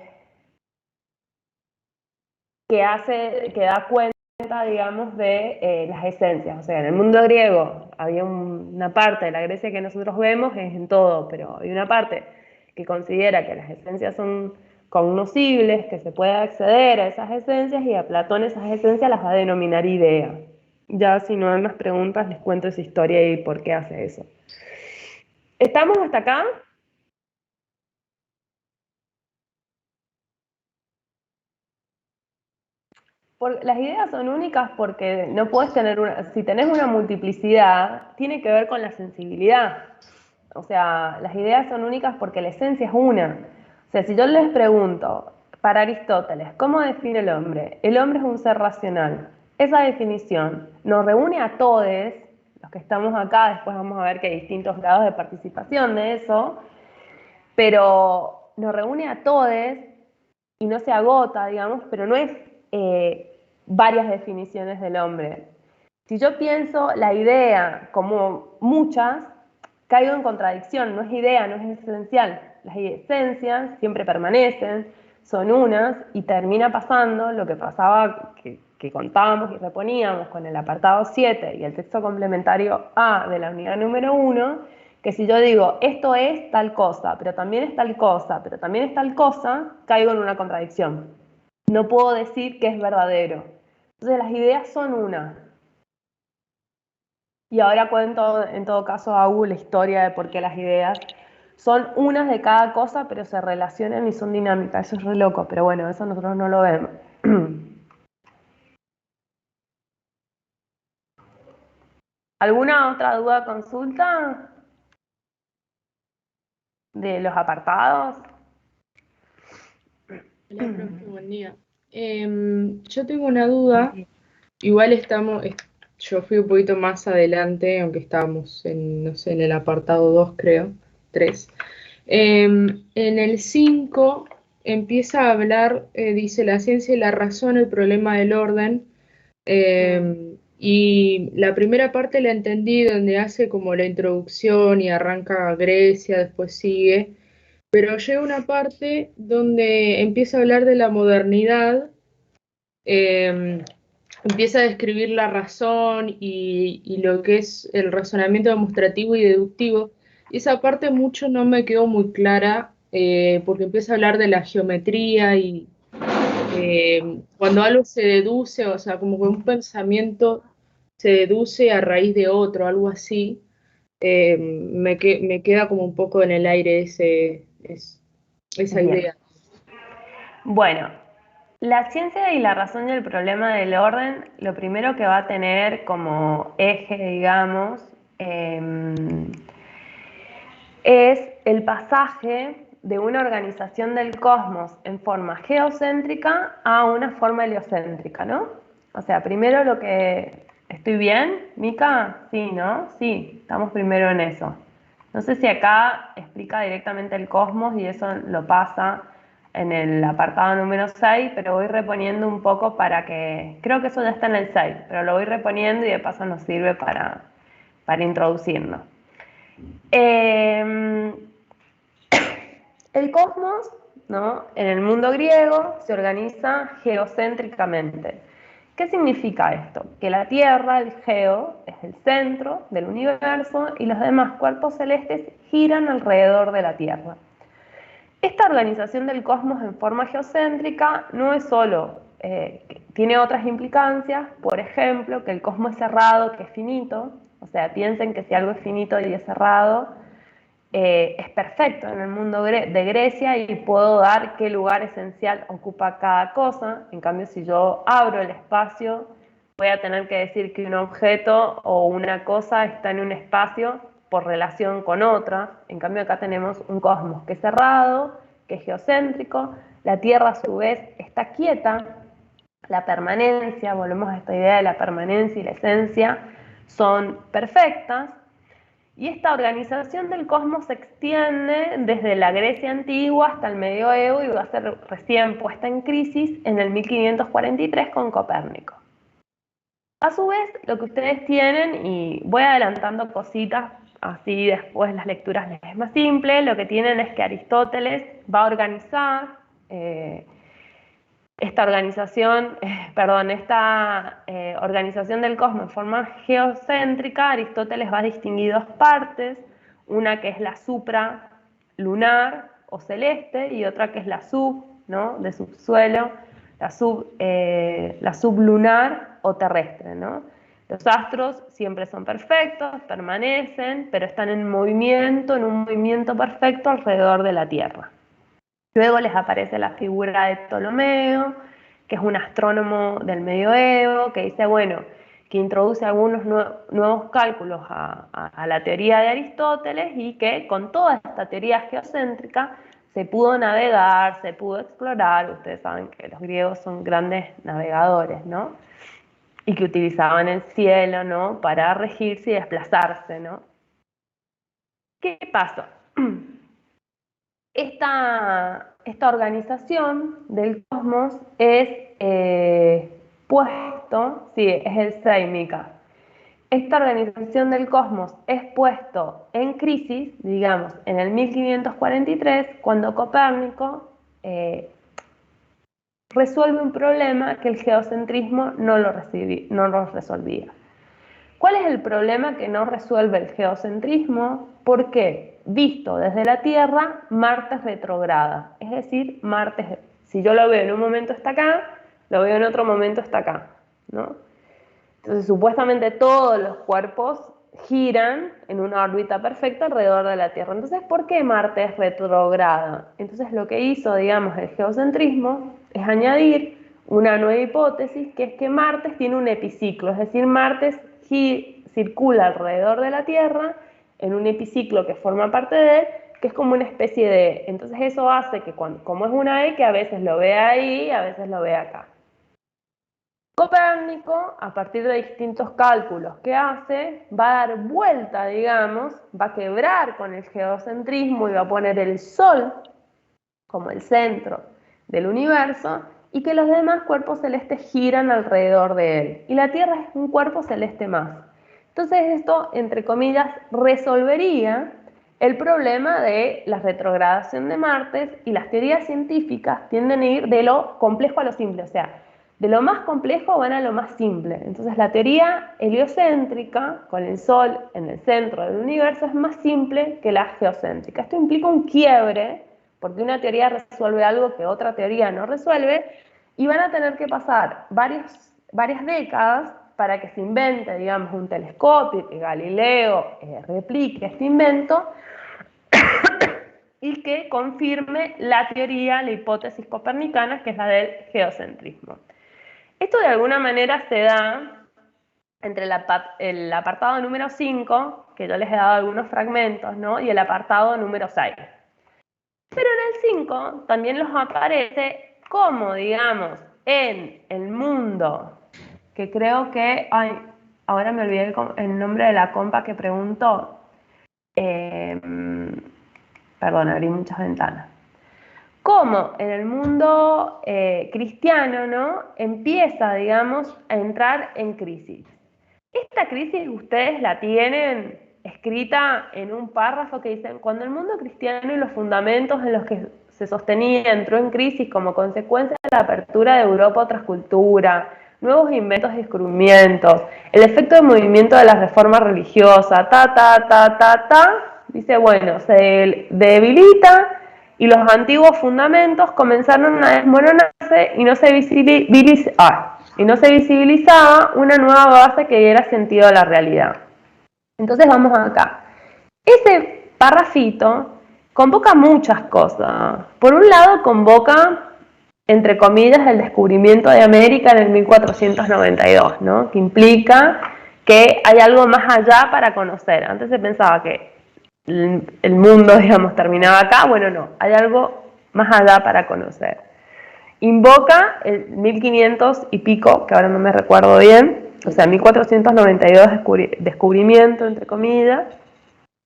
que da cuenta, digamos, de las esencias. O sea, en el mundo griego había una parte de la Grecia que nosotros vemos, es en todo, pero hay una parte que considera que las esencias son cognoscibles, que se puede acceder a esas esencias, y a Platón esas esencias las va a denominar idea. Ya si no hay más preguntas, les cuento esa historia y por qué hace eso. ¿Estamos hasta acá? Las ideas son únicas porque no puedes tener si tenés una multiplicidad, tiene que ver con la sensibilidad. O sea, las ideas son únicas porque la esencia es una. O sea, si yo les pregunto, para Aristóteles, ¿cómo define el hombre? El hombre es un ser racional. Esa definición nos reúne a todos, los que estamos acá, después vamos a ver que hay distintos grados de participación de eso, pero nos reúne a todos y no se agota, digamos, pero no es varias definiciones del hombre. Si yo pienso la idea como muchas, caigo en contradicción, no es idea, no es esencial. Las esencias siempre permanecen, son unas, y termina pasando lo que pasaba, que contábamos y reponíamos con el apartado 7 y el texto complementario A de la unidad número 1, que si yo digo, esto es tal cosa, pero también es tal cosa, pero también es tal cosa, caigo en una contradicción. No puedo decir que es verdadero. Entonces las ideas son una. Y ahora cuento, en todo caso, a la historia de por qué las ideas son unas de cada cosa, pero se relacionan y son dinámicas. Eso es re loco, pero bueno, eso nosotros no lo vemos. ¿Alguna otra duda, consulta de los apartados? Hola, profe, buen día. Yo tengo una duda, igual yo fui un poquito más adelante, aunque estábamos en, no sé, en el apartado 2 creo, 3. En el 5 empieza a hablar, dice la ciencia y la razón, el problema del orden, y la primera parte la entendí donde hace como la introducción y arranca Grecia, después sigue. Pero llega una parte donde empieza a hablar de la modernidad, eh, empieza a describir la razón y lo que es el razonamiento demostrativo y deductivo. Y esa parte mucho no me quedó muy clara, porque empieza a hablar de la geometría y cuando algo se deduce, o sea, como que un pensamiento se deduce a raíz de otro, algo así. Me queda como un poco en el aire esa Bien. idea. Bueno, la ciencia y la razón y el problema del orden, lo primero que va a tener como eje, digamos, es el pasaje de una organización del cosmos en forma geocéntrica a una forma heliocéntrica, ¿no? O sea, primero lo que... ¿Estoy bien, Mica? Sí, ¿no? Sí, estamos primero en eso. No sé si acá explica directamente el cosmos y eso lo pasa en el apartado número 6, pero voy reponiendo un poco para que, creo que eso ya está en el 6, pero lo voy reponiendo y de paso nos sirve para introducirnos. El cosmos, ¿no?, en el mundo griego se organiza geocéntricamente. ¿Qué significa esto? Que la Tierra, el geo, es el centro del universo y los demás cuerpos celestes giran alrededor de la Tierra. Esta organización del cosmos en forma geocéntrica no es solo, tiene otras implicancias, por ejemplo, que el cosmos es cerrado, que es finito, o sea, piensen que si algo es finito y es cerrado, es perfecto en el mundo de Grecia y puedo dar qué lugar esencial ocupa cada cosa. En cambio, si yo abro el espacio, voy a tener que decir que un objeto o una cosa está en un espacio por relación con otra. En cambio, acá tenemos un cosmos que es cerrado, que es geocéntrico. La Tierra, a su vez, está quieta. La permanencia, volvemos a esta idea de la permanencia y la esencia, son perfectas. Y esta organización del cosmos se extiende desde la Grecia antigua hasta el medioevo y va a ser recién puesta en crisis en el 1543 con Copérnico. A su vez, lo que ustedes tienen, y voy adelantando cositas, así después las lecturas les es más simple, lo que tienen es que Aristóteles va a organizar esta organización, organización del cosmos en forma geocéntrica. Aristóteles va a distinguir dos partes, una que es la supralunar o celeste y otra que es la sub, ¿no?, de subsuelo, la sublunar o terrestre, ¿no? Los astros siempre son perfectos, permanecen, pero están en movimiento, en un movimiento perfecto alrededor de la Tierra. Luego les aparece la figura de Ptolomeo, que es un astrónomo del medioevo, que dice, bueno, que introduce algunos nuevos cálculos a la teoría de Aristóteles y que con toda esta teoría geocéntrica se pudo navegar, se pudo explorar. Ustedes saben que los griegos son grandes navegadores, ¿no? Y que utilizaban el cielo, ¿no?, para regirse y desplazarse, ¿no? ¿Qué pasó? Esta organización del cosmos es es el Seimica. Esta organización del cosmos es puesto en crisis, digamos, en el 1543, cuando Copérnico resuelve un problema que el geocentrismo no lo resolvía. ¿Cuál es el problema que no resuelve el geocentrismo? Porque, visto desde la Tierra, Marte es retrograda. Es decir, si yo lo veo en un momento está acá, lo veo en otro momento está acá, ¿no? Entonces, supuestamente todos los cuerpos giran en una órbita perfecta alrededor de la Tierra. Entonces, ¿por qué Marte es retrograda? Entonces, lo que hizo, digamos, el geocentrismo es añadir una nueva hipótesis, que es que Marte tiene un epiciclo, es decir, Marte circula alrededor de la Tierra en un epiciclo que forma parte de él, que es como una especie de... Entonces eso hace que, como es una E, que a veces lo vea ahí y a veces lo vea acá. Copérnico, a partir de distintos cálculos que hace, va a dar vuelta, digamos, va a quebrar con el geocentrismo y va a poner el Sol como el centro del universo y que los demás cuerpos celestes giran alrededor de él. Y la Tierra es un cuerpo celeste más. Entonces esto, entre comillas, resolvería el problema de la retrogradación de Marte, y las teorías científicas tienden a ir de lo complejo a lo simple, o sea, de lo más complejo van a lo más simple. Entonces la teoría heliocéntrica, con el Sol en el centro del universo, es más simple que la geocéntrica. Esto implica un quiebre, porque una teoría resuelve algo que otra teoría no resuelve, y van a tener que pasar varias décadas para que se invente, digamos, un telescopio, que Galileo replique este invento y que confirme la teoría, la hipótesis copernicana, que es la del geocentrismo. Esto de alguna manera se da entre el apartado número 5, que yo les he dado algunos fragmentos, ¿no?, y el apartado número 6. Pero en el 5 también los aparece como, digamos, en el mundo, que creo que, ahora me olvidé el nombre de la compa que preguntó, perdón, abrí muchas ventanas. Cómo en el mundo cristiano, ¿no? Empieza, digamos, a entrar en crisis. Esta crisis ustedes la tienen escrita en un párrafo que dicen: cuando el mundo cristiano y los fundamentos en los que se sostenía entró en crisis como consecuencia de la apertura de Europa a otras culturas, nuevos inventos y descubrimientos, el efecto de movimiento de las reformas religiosas, dice, bueno, se debilita y los antiguos fundamentos comenzaron a desmoronarse y no se visibilizaba una nueva base que diera sentido a la realidad. Entonces vamos acá. Ese parrafito convoca muchas cosas. Por un lado convoca, entre comillas, el descubrimiento de América en el 1492, ¿no? Que implica que hay algo más allá para conocer. Antes se pensaba que el mundo, digamos, terminaba acá. Bueno, no, hay algo más allá para conocer. Invoca el 1500 y pico, que ahora no me recuerdo bien, o sea, 1492 descubrimiento, entre comillas,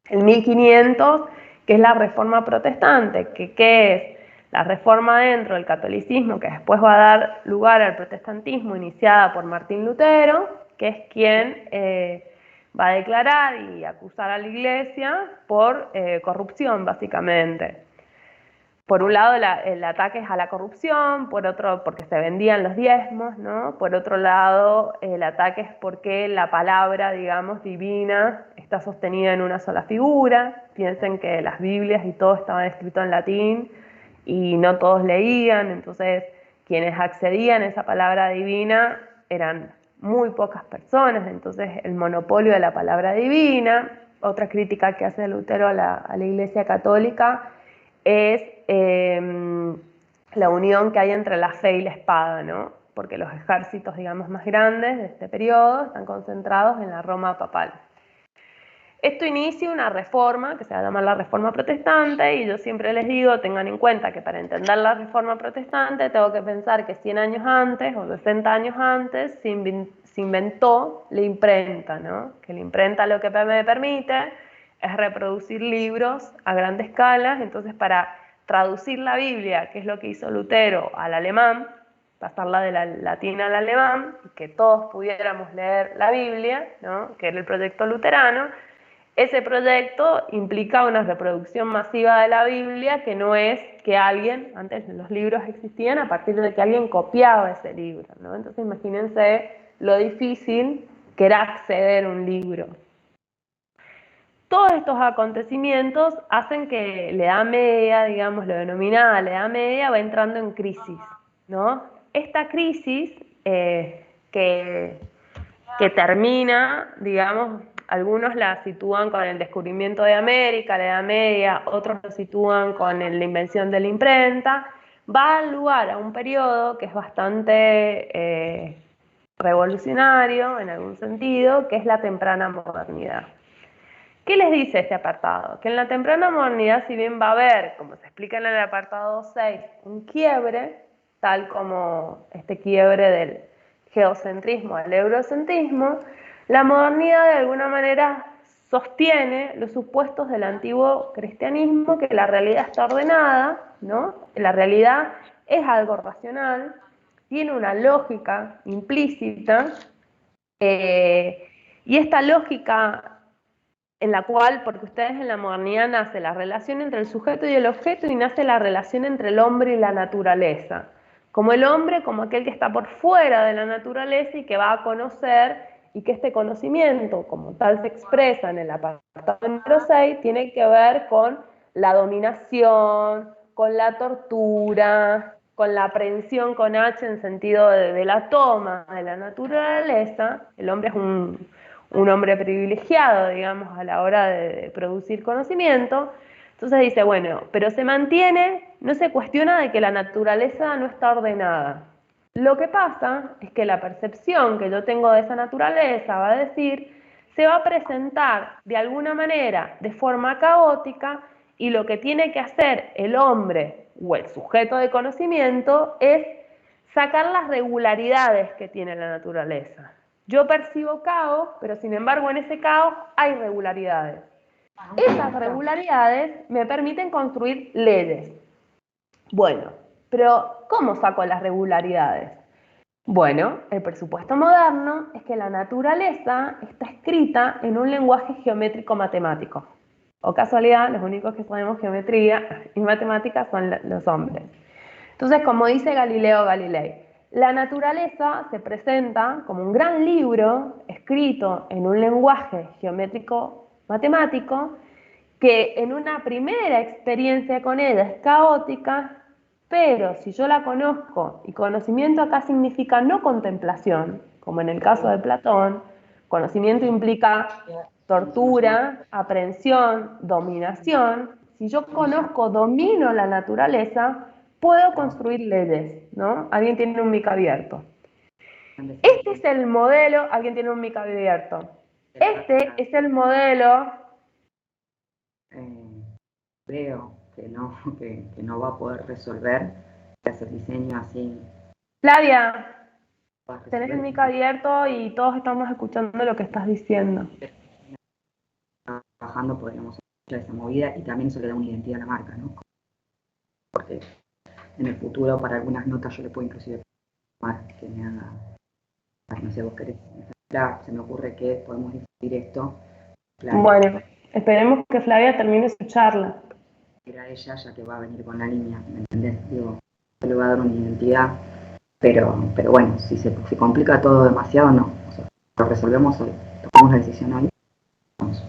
el 1500, que es la reforma protestante, que es la reforma dentro del catolicismo, que después va a dar lugar al protestantismo, iniciada por Martín Lutero, que es quien va a declarar y acusar a la Iglesia por corrupción, básicamente. Por un lado el ataque es a la corrupción, por otro porque se vendían los diezmos, ¿no? Por otro lado el ataque es porque la palabra, digamos, divina está sostenida en una sola figura. Piensen que las Biblias y todo estaban escrito en latín y no todos leían, entonces quienes accedían a esa palabra divina eran muy pocas personas, entonces el monopolio de la palabra divina. Otra crítica que hace Lutero a la Iglesia Católica es la unión que hay entre la fe y la espada, ¿no? Porque los ejércitos, digamos, más grandes de este periodo están concentrados en la Roma papal. Esto inicia una reforma que se va a llamar la Reforma Protestante, y yo siempre les digo, tengan en cuenta que para entender la Reforma Protestante tengo que pensar que 100 años antes o 60 años antes se inventó la imprenta, ¿no? Que la imprenta lo que me permite es reproducir libros a grandes escalas. Entonces, para traducir la Biblia, que es lo que hizo Lutero, al alemán, pasarla de la latín al alemán, y que todos pudiéramos leer la Biblia, ¿no? Que era el proyecto luterano. Ese proyecto implica una reproducción masiva de la Biblia, que no es que alguien, antes los libros existían a partir de que alguien copiaba ese libro, ¿no? Entonces imagínense lo difícil que era acceder a un libro. Todos estos acontecimientos hacen que la Edad Media, digamos, lo denominada la Edad Media, va entrando en crisis, ¿no? Esta crisis que termina, digamos, algunos la sitúan con el descubrimiento de América, la Edad Media, otros lo sitúan con la invención de la imprenta, va a dar lugar a un periodo que es bastante revolucionario en algún sentido, que es la temprana modernidad. ¿Qué les dice este apartado? Que en la temprana modernidad, si bien va a haber, como se explica en el apartado 6, un quiebre, tal como este quiebre del geocentrismo al eurocentrismo, la modernidad de alguna manera sostiene los supuestos del antiguo cristianismo, que la realidad está ordenada, ¿no? La realidad es algo racional, tiene una lógica implícita, y esta lógica en la cual, porque ustedes en la modernidad nace la relación entre el sujeto y el objeto, y nace la relación entre el hombre y la naturaleza. Como el hombre, como aquel que está por fuera de la naturaleza y que va a conocer, y que este conocimiento, como tal se expresa en el apartado número 6, tiene que ver con la dominación, con la tortura, con la aprehensión con H en sentido de la toma de la naturaleza. El hombre es un hombre privilegiado, digamos, a la hora de producir conocimiento. Entonces dice, bueno, pero se mantiene, no se cuestiona de que la naturaleza no está ordenada. Lo que pasa es que la percepción que yo tengo de esa naturaleza, va a decir, se va a presentar de alguna manera, de forma caótica, y lo que tiene que hacer el hombre o el sujeto de conocimiento es sacar las regularidades que tiene la naturaleza. Yo percibo caos, pero sin embargo en ese caos hay regularidades. Esas regularidades me permiten construir leyes. Bueno, pero ¿cómo saco las regularidades? Bueno, el presupuesto moderno es que la naturaleza está escrita en un lenguaje geométrico matemático. O casualidad, los únicos que sabemos geometría y matemáticas son los hombres. Entonces, como dice Galileo Galilei, la naturaleza se presenta como un gran libro escrito en un lenguaje geométrico matemático que en una primera experiencia con ella es caótica, pero si yo la conozco, y conocimiento acá significa no contemplación, como en el caso de Platón, conocimiento implica tortura, aprehensión, dominación. Si yo conozco, domino la naturaleza, puedo construir leyes, ¿no? Alguien tiene un mic abierto. Este es el modelo, alguien tiene un mic abierto. Este es el modelo. Veo que no va a poder resolver, que hace el diseño así. Flavia, tenés el mic abierto y todos estamos escuchando lo que estás diciendo. Trabajando podríamos hacer esa movida y también eso le da una identidad a la marca, ¿no? Porque en el futuro para algunas notas yo le puedo inclusive poner que me haga, no sé, vos querés, se me ocurre que podemos difundir esto. Claro. Bueno, esperemos que Flavia termine su charla. Era ella ya que va a venir con la línea, ¿me entendés? Digo, yo le va a dar una identidad, pero bueno, si se complica todo demasiado, no. O sea, lo resolvemos hoy, tomamos la decisión hoy. Vamos.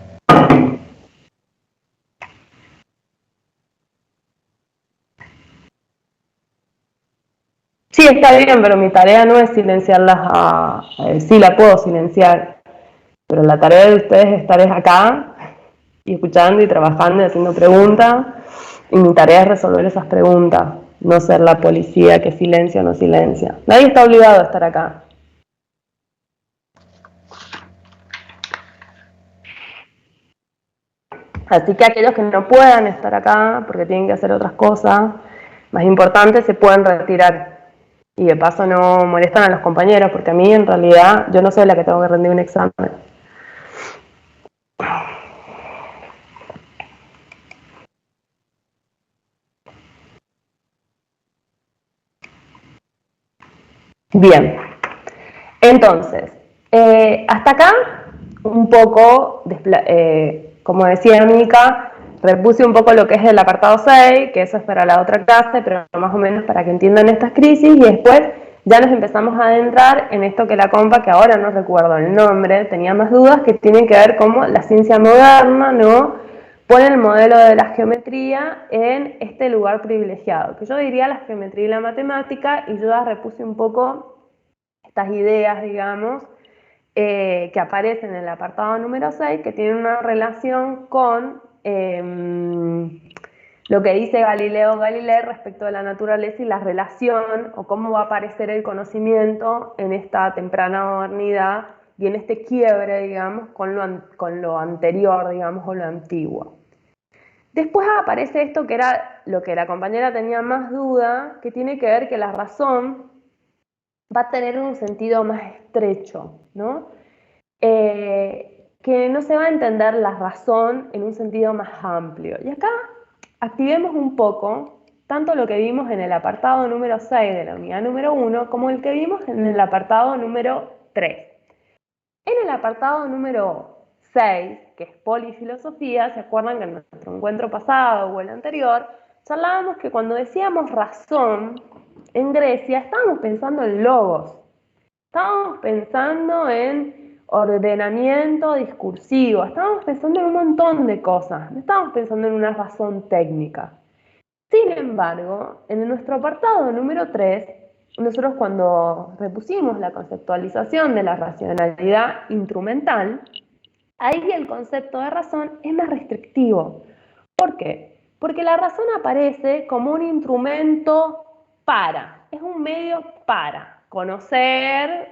Sí, está bien, pero mi tarea no es silenciarlas sí la puedo silenciar, pero la tarea de ustedes es estar acá y escuchando y trabajando y haciendo preguntas, y mi tarea es resolver esas preguntas, no ser la policía que silencia o no silencia. Nadie está obligado a estar acá. Así que aquellos que no puedan estar acá porque tienen que hacer otras cosas más importantes se pueden retirar. Y de paso no molestan a los compañeros, porque a mí en realidad yo no soy la que tengo que rendir un examen. Bien, entonces, hasta acá un poco, como decía Mica, repuse un poco lo que es el apartado 6, que eso es para la otra clase, pero más o menos para que entiendan estas crisis, y después ya nos empezamos a adentrar en esto que la compa, que ahora no recuerdo el nombre, tenía más dudas, que tienen que ver como la ciencia moderna, ¿no? Pone el modelo de la geometría en este lugar privilegiado, que yo diría la geometría y la matemática, y yo ya repuse un poco estas ideas, digamos, que aparecen en el apartado número 6, que tienen una relación con lo que dice Galileo Galilei respecto de la naturaleza y la relación, o cómo va a aparecer el conocimiento en esta temprana modernidad y en este quiebre, digamos, con lo anterior, digamos, o lo antiguo. Después aparece esto que era lo que la compañera tenía más duda, que tiene que ver que la razón va a tener un sentido más estrecho, ¿no? Que no se va a entender la razón en un sentido más amplio. Y acá activemos un poco tanto lo que vimos en el apartado número 6 de la unidad número 1 como el que vimos en el apartado número 3. En el apartado número 6, que es polifilosofía, ¿se acuerdan que en nuestro encuentro pasado o el anterior charlábamos que cuando decíamos razón en Grecia estábamos pensando en logos, estábamos pensando en ordenamiento discursivo, estábamos pensando en un montón de cosas, no estábamos pensando en una razón técnica. Sin embargo, en nuestro apartado número 3, nosotros cuando repusimos la conceptualización de la racionalidad instrumental, ahí el concepto de razón es más restrictivo. ¿Por qué? Porque la razón aparece como un instrumento para, es un medio para conocer,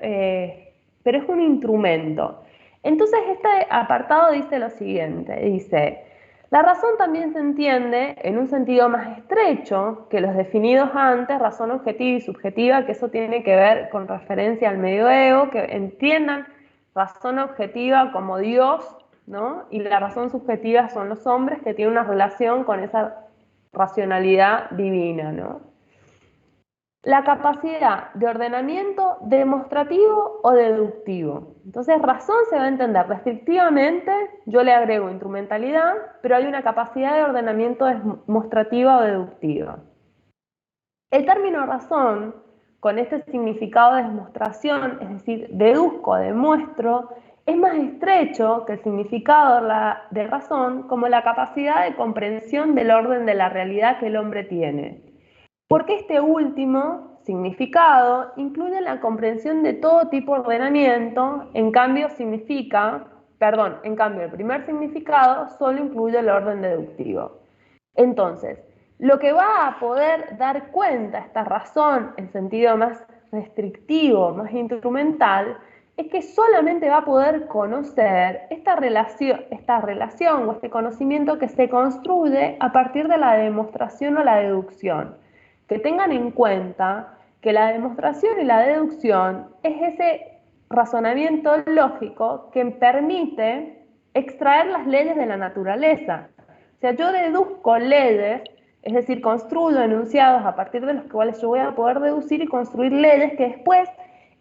pero es un instrumento. Entonces este apartado dice lo siguiente, dice: la razón también se entiende en un sentido más estrecho que los definidos antes, razón objetiva y subjetiva, que eso tiene que ver con referencia al medioevo, que entiendan razón objetiva como Dios ¿no? Y la razón subjetiva son los hombres que tienen una relación con esa racionalidad divina, ¿no? La capacidad de ordenamiento demostrativo o deductivo. Entonces, razón se va a entender restrictivamente, yo le agrego instrumentalidad, pero hay una capacidad de ordenamiento demostrativa o deductiva. El término razón, con este significado de demostración, es decir, deduzco, demuestro, es más estrecho que el significado de razón como la capacidad de comprensión del orden de la realidad que el hombre tiene. Porque este último significado incluye la comprensión de todo tipo de ordenamiento, en cambio el primer significado solo incluye el orden deductivo. Entonces, lo que va a poder dar cuenta esta razón en sentido más restrictivo, más instrumental, es que solamente va a poder conocer esta relación o este conocimiento que se construye a partir de la demostración o la deducción. Que tengan en cuenta que la demostración y la deducción es ese razonamiento lógico que permite extraer las leyes de la naturaleza. O sea, yo deduzco leyes, es decir, construyo enunciados a partir de los cuales yo voy a poder deducir y construir leyes que después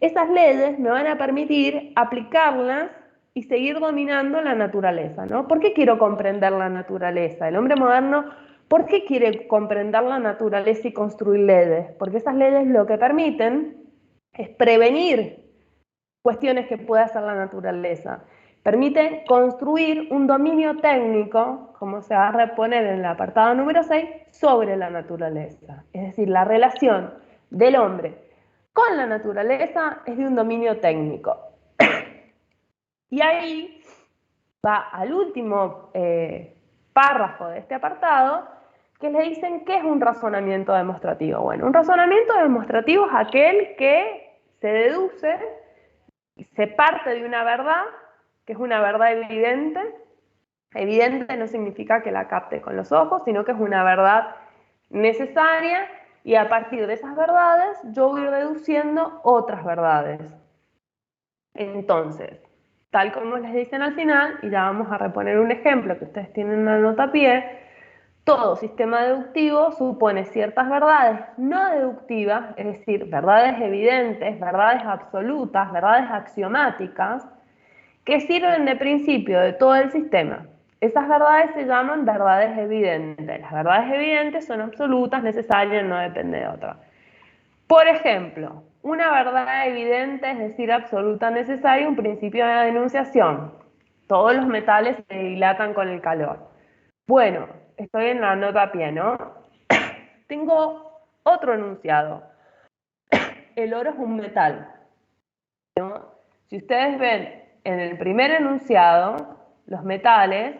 esas leyes me van a permitir aplicarlas y seguir dominando la naturaleza, ¿no? ¿Por qué quiero comprender la naturaleza? El hombre moderno, ¿por qué quiere comprender la naturaleza y construir leyes? Porque esas leyes lo que permiten es prevenir cuestiones que puede hacer la naturaleza. Permiten construir un dominio técnico, como se va a reponer en el apartado número 6, sobre la naturaleza. Es decir, la relación del hombre con la naturaleza es de un dominio técnico. Y ahí va al último párrafo de este apartado, que le dicen qué es un razonamiento demostrativo. Bueno, un razonamiento demostrativo es aquel que se deduce, se parte de una verdad, que es una verdad evidente. Evidente no significa que la capte con los ojos, sino que es una verdad necesaria, y a partir de esas verdades yo voy deduciendo otras verdades. Entonces, tal como les dicen al final, y ya vamos a reponer un ejemplo que ustedes tienen en la nota a pie, todo sistema deductivo supone ciertas verdades no deductivas, es decir, verdades evidentes, verdades absolutas, verdades axiomáticas, que sirven de principio de todo el sistema. Esas verdades se llaman verdades evidentes. Las verdades evidentes son absolutas, necesarias, no dependen de otra. Por ejemplo, una verdad evidente, es decir, absoluta, necesaria, un principio de la denunciación. Todos los metales se dilatan con el calor. Bueno, estoy en la nota a pie, ¿no? Tengo otro enunciado. El oro es un metal, ¿no? Si ustedes ven en el primer enunciado, los metales,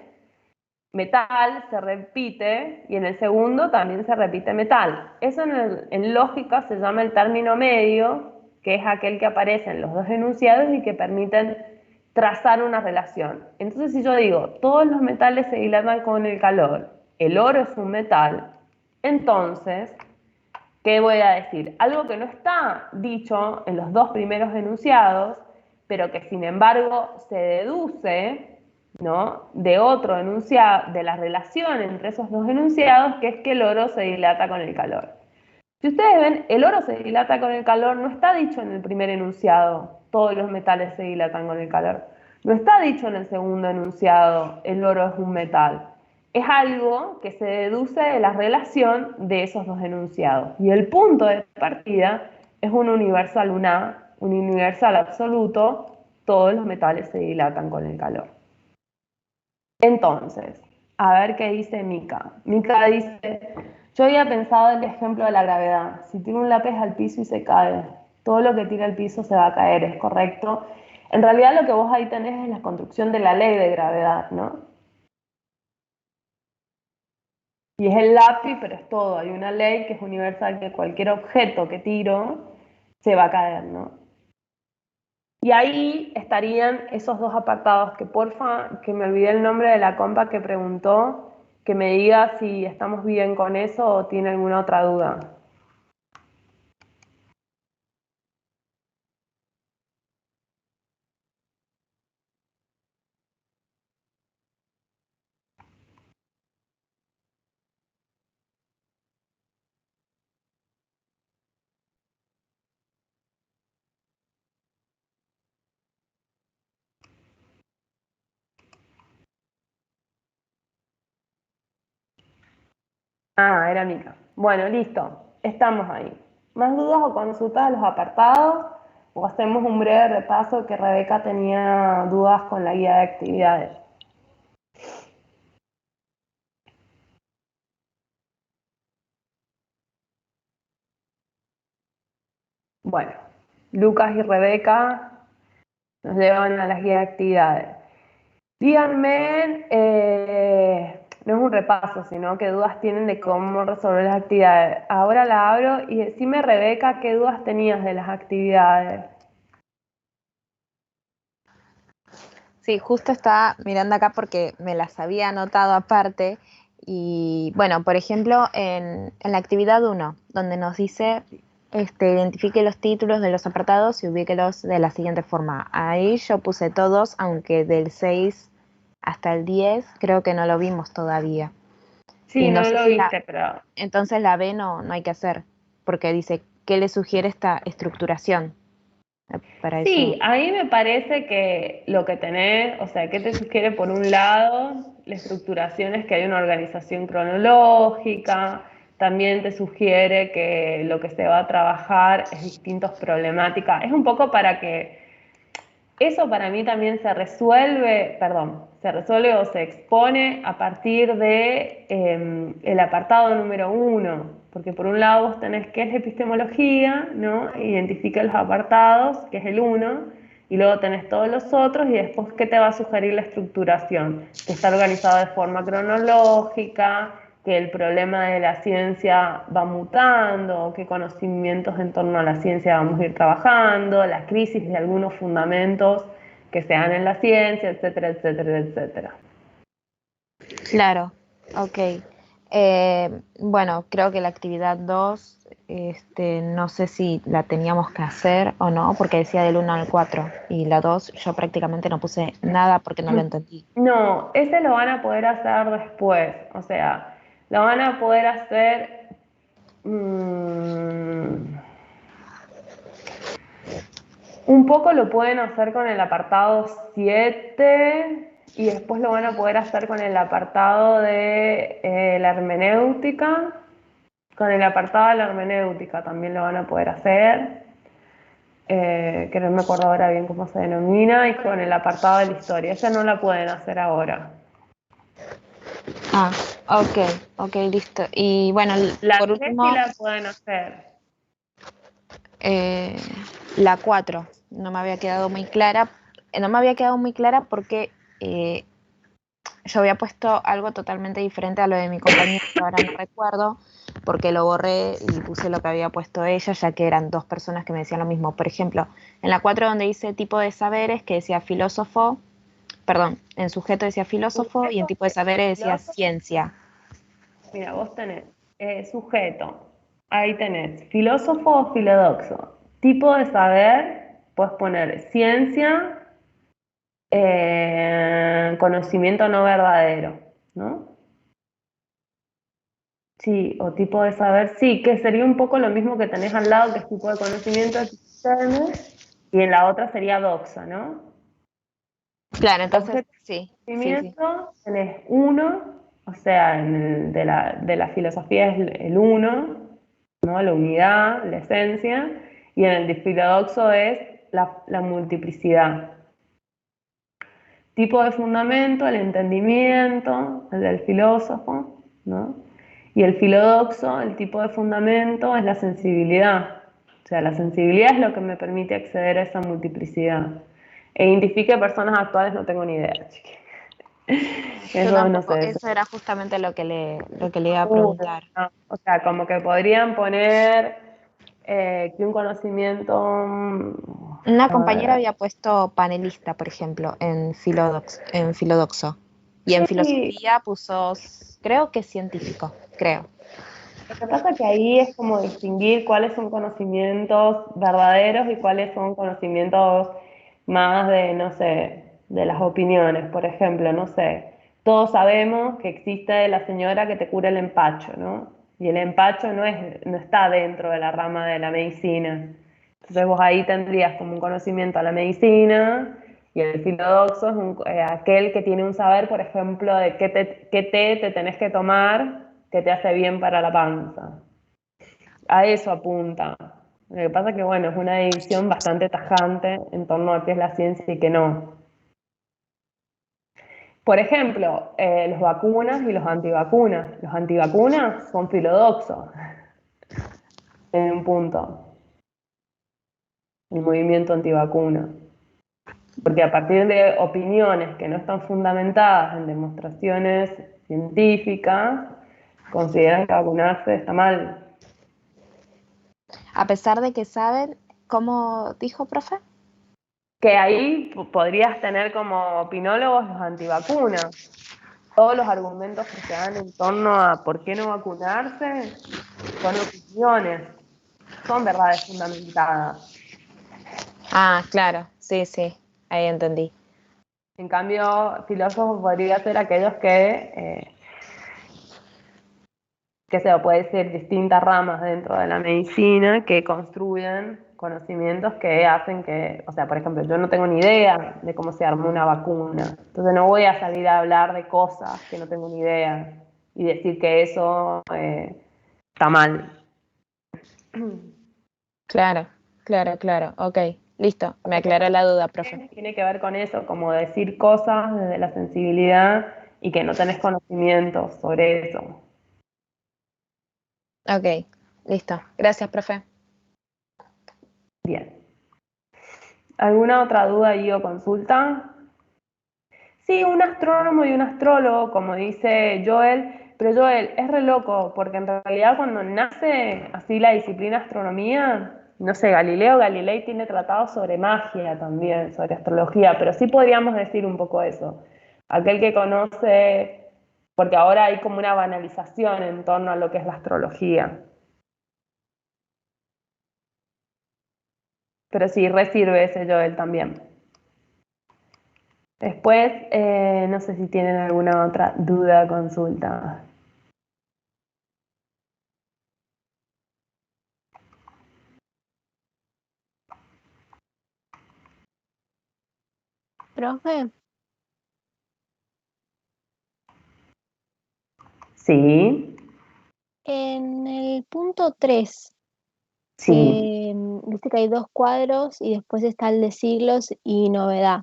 metal se repite, y en el segundo también se repite metal. Eso en lógica se llama el término medio, que es aquel que aparece en los dos enunciados y que permiten trazar una relación. Entonces, si yo digo, todos los metales se dilatan con el calor, el oro es un metal, entonces, ¿qué voy a decir? Algo que no está dicho en los dos primeros enunciados, pero que sin embargo se deduce, ¿no?, de otro enunciado, de la relación entre esos dos enunciados, que es que el oro se dilata con el calor. Si ustedes ven, el oro se dilata con el calor, no está dicho en el primer enunciado, todos los metales se dilatan con el calor. No está dicho en el segundo enunciado, el oro es un metal. Es algo que se deduce de la relación de esos dos enunciados. Y el punto de partida es un universal un universal absoluto, todos los metales se dilatan con el calor. Entonces, a ver qué dice Mica. Mica dice, yo había pensado el ejemplo de la gravedad. Si tiro un lápiz al piso y se cae, todo lo que tira al piso se va a caer, ¿es correcto? En realidad lo que vos ahí tenés es la construcción de la ley de gravedad, ¿no? Y es el lápiz, pero es todo. Hay una ley que es universal, que cualquier objeto que tiro se va a caer, ¿no? Y ahí estarían esos dos apartados, que porfa, que me olvidé el nombre de la compa que preguntó, que me diga si estamos bien con eso o tiene alguna otra duda. Ah, era Mica. Bueno, listo. Estamos ahí. ¿Más dudas o consultas a los apartados? ¿O hacemos un breve repaso que Rebeca tenía dudas con la guía de actividades? Bueno, Lucas y Rebeca nos llevan a las guías de actividades. Díganme, no es un repaso, sino qué dudas tienen de cómo resolver las actividades. Ahora la abro y decime, Rebeca, qué dudas tenías de las actividades. Sí, justo estaba mirando acá porque me las había anotado aparte. Y bueno, por ejemplo, en la actividad 1, donde nos dice identifique los títulos de los apartados y ubíquelos de la siguiente forma. Ahí yo puse todos, aunque del 6 hasta el 10 creo que no lo vimos todavía. Sí, Y no no sé lo si viste, pero entonces la B no hay que hacer, porque dice, ¿qué le sugiere esta estructuración? Para sí, eso. a mí me parece que lo que tenés, o sea, ¿qué te sugiere por un lado? La estructuración es que hay una organización cronológica, también te sugiere que lo que se va a trabajar es distintas problemáticas, es un poco para que eso para mí también se resuelve, perdón, se resuelve o se expone a partir de el apartado número 1, porque por un lado vos tenés qué es epistemología, ¿no? Identifica los apartados, que es el 1, y luego tenés todos los otros, y después qué te va a sugerir la estructuración, que está organizado de forma cronológica, que el problema de la ciencia va mutando, qué conocimientos en torno a la ciencia vamos a ir trabajando, la crisis de algunos fundamentos que se dan en la ciencia, etcétera, etcétera, etcétera. Claro, ok. Bueno, creo que la actividad 2, no sé si la teníamos que hacer o no, porque decía del 1 al 4, y la 2 yo prácticamente no puse nada porque no lo entendí. No, ese lo van a poder hacer después, o sea, lo van a poder hacer... un poco lo pueden hacer con el apartado 7 y después lo van a poder hacer con el apartado de la hermenéutica. Con el apartado de la hermenéutica también lo van a poder hacer, que no me acuerdo ahora bien cómo se denomina, y con el apartado de la historia. Esa no la pueden hacer ahora. Ah, ok, listo. Y bueno, La por 3 sí último, la pueden hacer. eh, la 4 no me había quedado muy clara. No me había quedado muy clara porque yo había puesto algo totalmente diferente a lo de mi compañera, que ahora no recuerdo, porque lo borré y puse lo que había puesto ella, ya que eran dos personas que me decían lo mismo. Por ejemplo, en la 4 donde dice tipo de saberes, que decía filósofo, perdón, en sujeto decía filósofo y en tipo de saberes decía Filósofo. ciencia. Mira, vos tenés sujeto, ahí tenés filósofo o filodoxo. Tipo de saber, puedes poner ciencia, conocimiento no verdadero, ¿no? Sí, o tipo de saber, sí, que sería un poco lo mismo que tenés al lado, que es tipo de conocimiento externo, y en la otra sería doxa, ¿no? Claro, entonces Objeto sí. de conocimiento tenés uno, o sea, de la filosofía es el uno, ¿no? La unidad, la esencia, y en el de filodoxo es la multiplicidad. Tipo de fundamento, el entendimiento, el del filósofo, ¿no? Y el filodoxo, el tipo de fundamento es la sensibilidad. O sea, la sensibilidad es lo que me permite acceder a esa multiplicidad. E identifique personas actuales, no tengo ni idea, chiqui. Yo Eso no tampoco, sé. eso era justamente lo que le iba a preguntar. No. O sea, como que podrían poner que un conocimiento... Una a compañera ver. había puesto panelista, por ejemplo, en Filodoxo. Y en Sí, filosofía puso, creo que científico, creo. lo que pasa es que ahí es como distinguir cuáles son conocimientos verdaderos y cuáles son conocimientos más de, no sé, de las opiniones. Por ejemplo, no sé, todos sabemos que existe la señora que te cura el empacho, ¿no? Y el empacho no está dentro de la rama de la medicina. Entonces vos ahí tendrías como un conocimiento a la medicina y el filodoxo es aquel que tiene un saber, por ejemplo, de qué té te tenés que tomar que te hace bien para la panza. A eso apunta. Lo que pasa es que, bueno, es una división bastante tajante en torno a qué es la ciencia y qué no. Por ejemplo, los vacunas y los antivacunas. Los antivacunas son filodoxos en un punto, el movimiento antivacuna. Porque a partir de opiniones que no están fundamentadas en demostraciones científicas, consideran que vacunarse está mal. A pesar de que saben, ¿cómo dijo, profe? Que ahí podrías tener como opinólogos los antivacunas. Todos los argumentos que se dan en torno a por qué no vacunarse son opiniones, son verdades fundamentadas. Ah, claro, sí, sí, ahí entendí. En cambio, filósofos podría ser aquellos que se puede decir distintas ramas dentro de la medicina que construyen conocimientos que hacen que, o sea, por ejemplo, yo no tengo ni idea de cómo se armó una vacuna, entonces no voy a salir a hablar de cosas que no tengo ni idea y decir que eso está mal. Claro, claro, claro. Ok, listo. Me aclaró la duda, profe. Tiene que ver con eso, como decir cosas desde la sensibilidad y que no tenés conocimiento sobre eso. Ok, listo. Gracias, profe. Bien. ¿Alguna otra duda ahí o consulta? Sí, un astrónomo y un astrólogo, como dice Joel, pero Joel es re loco, porque en realidad cuando nace así la disciplina astronomía, no sé, Galileo Galilei tiene tratados sobre magia también, sobre astrología, pero sí podríamos decir un poco eso. Aquel que conoce, porque ahora hay como una banalización en torno a lo que es la astrología. Pero sí, re sirve ese Joel también. Después, no sé si tienen alguna otra duda o consulta. Profe, Sí, en el punto 3, sí, viste que hay dos cuadros y después está el de siglos y novedad.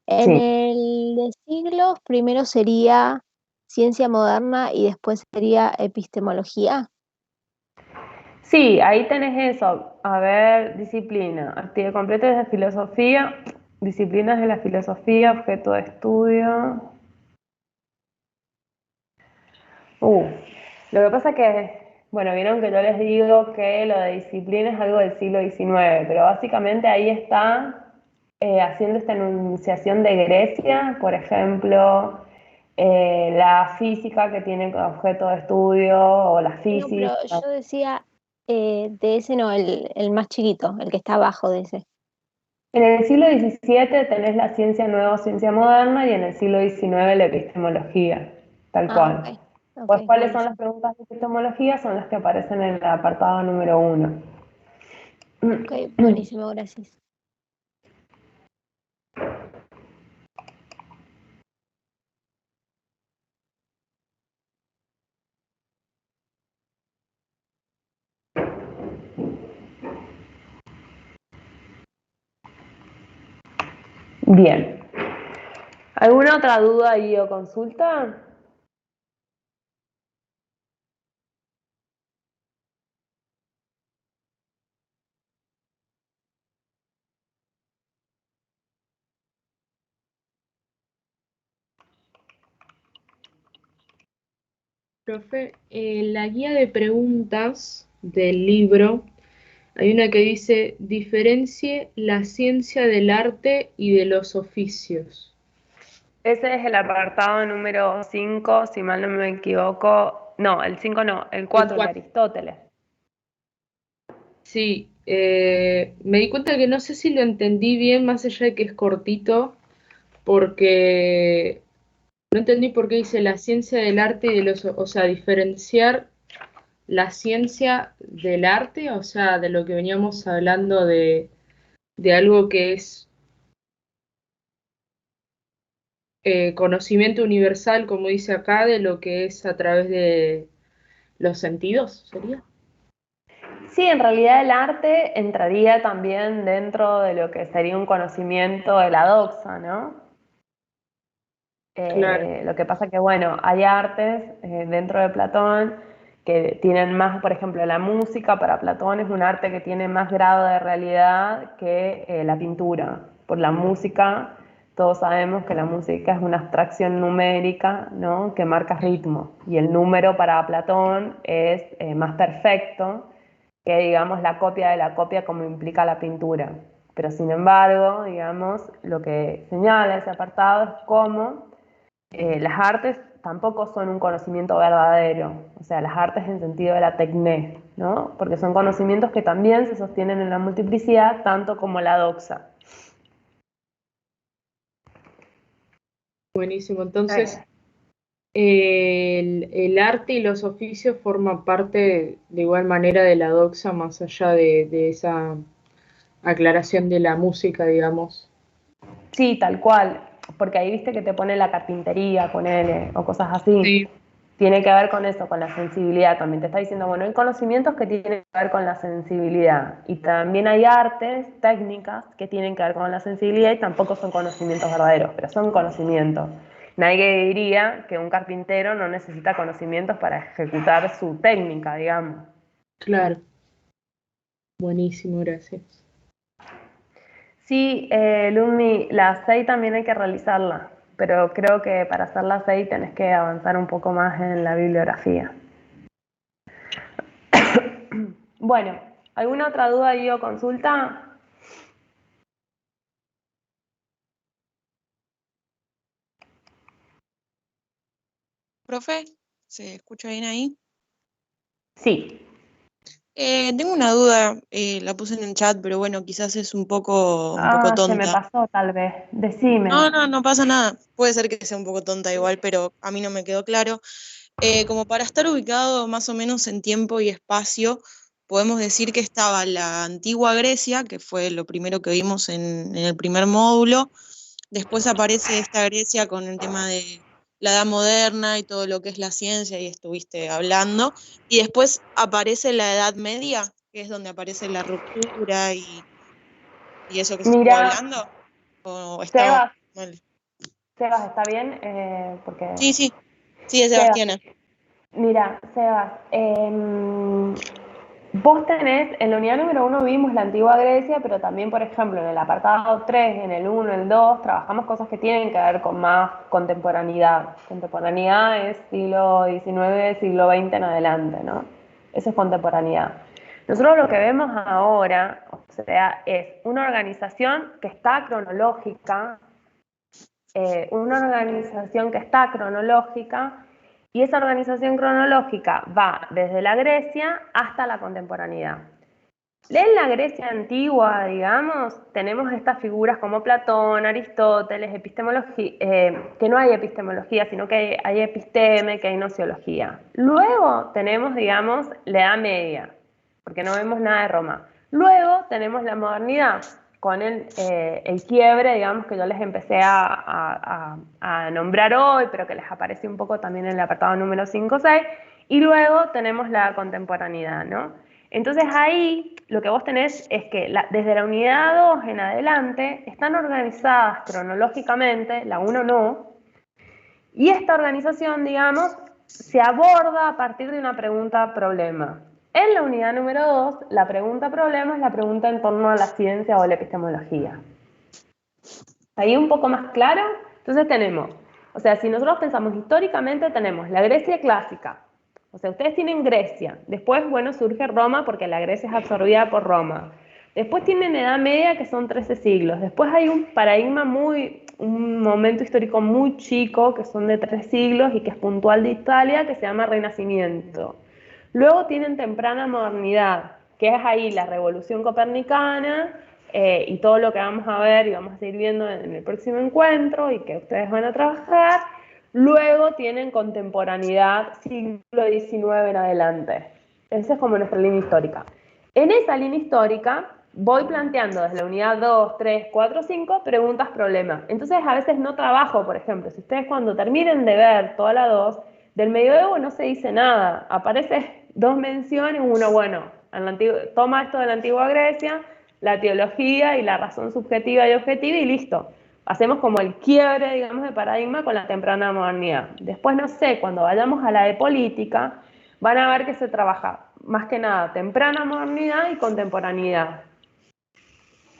En sí. el de siglos, primero sería ciencia moderna y después sería epistemología. Sí, ahí tenés eso. A ver, disciplina. Actividad completa de filosofía. Disciplinas de la filosofía, objeto de estudio. Uh, lo que pasa es que, bueno, vieron que yo les digo que lo de disciplina es algo del siglo XIX, pero básicamente ahí está haciendo esta enunciación de Grecia, por ejemplo, la física que tiene objeto de estudio, o la No, pero física. yo decía de ese no, el más chiquito, el que está abajo de ese. En el siglo XVII tenés la ciencia nueva o ciencia moderna y en el siglo XIX la epistemología, tal Ah, cual. ok, ok, Pues, ¿cuáles son las buenísimo. preguntas de epistemología? Son las que aparecen en el apartado número 1. Ok, buenísimo, gracias. Bien. ¿Alguna otra duda ahí o consulta? Profe, en la guía de preguntas del libro hay una que dice diferencie la ciencia del arte y de los oficios. Ese es el apartado número 5, si mal no me equivoco. No, el 5 no, el El 4, el de 4. Aristóteles. Sí, me di cuenta que no sé si lo entendí bien, más allá de que es cortito, porque no entendí por qué dice la ciencia del arte y de los, o sea, diferenciar la ciencia del arte, o sea, de lo que veníamos hablando de algo que es conocimiento universal, como dice acá, de lo que es a través los sentidos, ¿sería? Sí, en realidad el arte entraría también dentro de lo que sería un conocimiento de la doxa, ¿no? Claro. Lo que pasa que, bueno, hay artes dentro de Platón que tienen más, por ejemplo, la música para Platón es un arte que tiene más grado de realidad que la pintura. Por la música, todos sabemos que la música es una abstracción numérica, ¿no? Que marca ritmo. Y el número para Platón es más perfecto que, digamos, la copia de la copia como implica la pintura. Pero sin embargo, digamos, lo que señala ese apartado es cómo las artes tampoco son un conocimiento verdadero, o sea, las artes en sentido de la tecné, ¿no? Porque son conocimientos que también se sostienen en la multiplicidad, tanto como la doxa. Buenísimo. Entonces, el arte y los oficios forman parte de igual manera de la doxa, más allá de esa aclaración de la música, digamos. Sí, tal cual, porque ahí viste que te pone la carpintería, ponele, o cosas así. Sí, Tiene que ver con eso, con la sensibilidad también. Te está diciendo, bueno, hay conocimientos que tienen que ver con la sensibilidad y también hay artes, técnicas que tienen que ver con la sensibilidad y tampoco son conocimientos verdaderos, pero son conocimientos. Nadie diría que un carpintero no necesita conocimientos para ejecutar su técnica, digamos. claro. Buenísimo, gracias. Sí, Lumi, la 6 también hay que realizarla, pero creo que para hacer la 6 tenés que avanzar un poco más en la bibliografía. Bueno, ¿alguna otra duda ahí o consulta? Profe, ¿se escucha bien ahí? Sí. Tengo una duda, la puse en el chat, pero bueno, quizás es un poco Se me tonta. pasó tal vez. Decime. No pasa nada. Puede ser que sea un poco tonta igual, pero a mí no me quedó claro. Como para estar ubicado más o menos en tiempo y espacio, podemos decir que estaba la antigua Grecia, que fue lo primero que vimos en el primer módulo. Después aparece esta Grecia con el tema de la edad moderna y todo lo que es la ciencia, y estuviste hablando. Y después aparece la Edad Media, que es donde aparece la ruptura y eso que se estuvo Mira, hablando. ¿O estaba Sebas, mal? Sebas, ¿está bien? Porque Sí, sí, sí, es Sebas, Sebastiana. mira, Sebas, vos tenés, en la unidad número 1 vimos la antigua Grecia, pero también, por ejemplo, en el apartado 3, en el 1, el 2, trabajamos cosas que tienen que ver con más contemporaneidad. Contemporaneidad es siglo XIX, siglo XX en adelante, ¿no? Eso es contemporaneidad. Nosotros lo que vemos ahora, o sea, es una organización que está cronológica, y esa organización cronológica va desde la Grecia hasta la contemporaneidad. En la Grecia antigua, digamos, tenemos estas figuras como Platón, Aristóteles, epistemología, que no hay epistemología, sino que hay episteme, que hay nociología. Luego tenemos, digamos, la Edad Media, porque no vemos nada de Roma. Luego tenemos la modernidad, con el quiebre, digamos, que yo les empecé a nombrar hoy, pero que les aparece un poco también en el apartado número 5 o 6, y luego tenemos la contemporaneidad, ¿no? Entonces ahí lo que vos tenés es que desde la unidad 2 en adelante están organizadas cronológicamente, la 1 no, y esta organización, digamos, se aborda a partir de una pregunta-problema. En la unidad número 2, la pregunta-problema es la pregunta en torno a la ciencia o la epistemología. Ahí un poco más claro, entonces tenemos, o sea, si nosotros pensamos históricamente, tenemos la Grecia clásica, o sea, ustedes tienen Grecia, después, bueno, surge Roma porque la Grecia es absorbida por Roma. Después tienen Edad Media, que son 13 siglos. Después hay un paradigma un momento histórico muy chico, que son de 3 siglos y que es puntual de Italia, que se llama Renacimiento. Luego tienen temprana modernidad, que es ahí la revolución copernicana y todo lo que vamos a ver y vamos a seguir viendo en el próximo encuentro y que ustedes van a trabajar. Luego tienen contemporaneidad, siglo XIX en adelante. Esa es como nuestra línea histórica. En esa línea histórica voy planteando desde la unidad 2, 3, 4, 5 preguntas, problemas. Entonces a veces no trabajo, por ejemplo, si ustedes cuando terminen de ver toda la 2, Del medioevo no se dice nada, aparece 2 menciones, uno, bueno, toma esto de la antigua Grecia, la teología y la razón subjetiva y objetiva y listo. Hacemos como el quiebre, digamos, de paradigma con la temprana modernidad. Después, no sé, cuando vayamos a la de política, van a ver que se trabaja más que nada temprana modernidad y contemporaneidad.